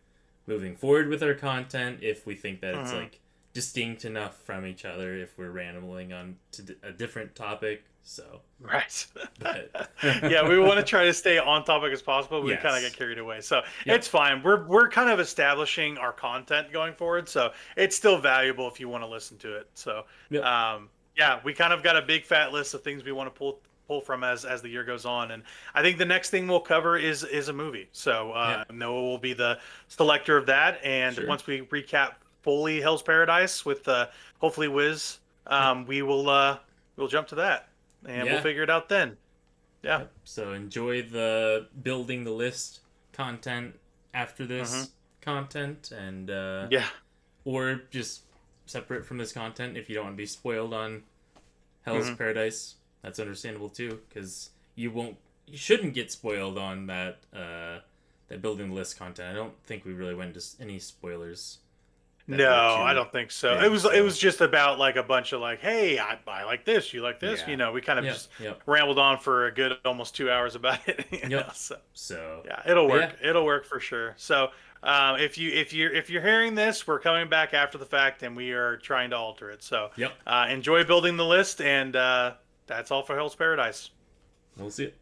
moving forward with our content if we think that it's Mhm. like distinct enough from each other if we're rambling on to a different topic. So, Right. but Yeah, we want to try to stay on topic as possible. We kind of yes, get carried away, so yep, it's fine. We're kind of establishing our content going forward, so it's still valuable if you want to listen to it. So, yep, yeah, we kind of got a big fat list of things we want to pull from as the year goes on, and I think the next thing we'll cover is a movie. So yeah, Noah will be the selector of that, and sure, once we recap fully Hell's Paradise with hopefully Wiz, yep, we'll jump to that and we'll yeah. figure it out then. Yeah. Yep. So enjoy the building the list content after Hmm. this content, and Yeah. or just separate from this content if you don't want to be spoiled on Hell's Hmm. Paradise. That's understandable too, because you shouldn't get spoiled on that building the list content. I don't think we really went into any spoilers that No, were I too don't think so. It big. was So just about like a bunch of like, hey, I like this, you like this. yeah, We kind of yep, just yep, rambled on for a good almost 2 hours about it. yep. So So yeah, it'll but yeah, work. It'll work for sure. So if you're hearing this, we're coming back after the fact and we are trying to alter it. So yep. enjoy building the list, and that's all for Hell's Paradise. We'll see it.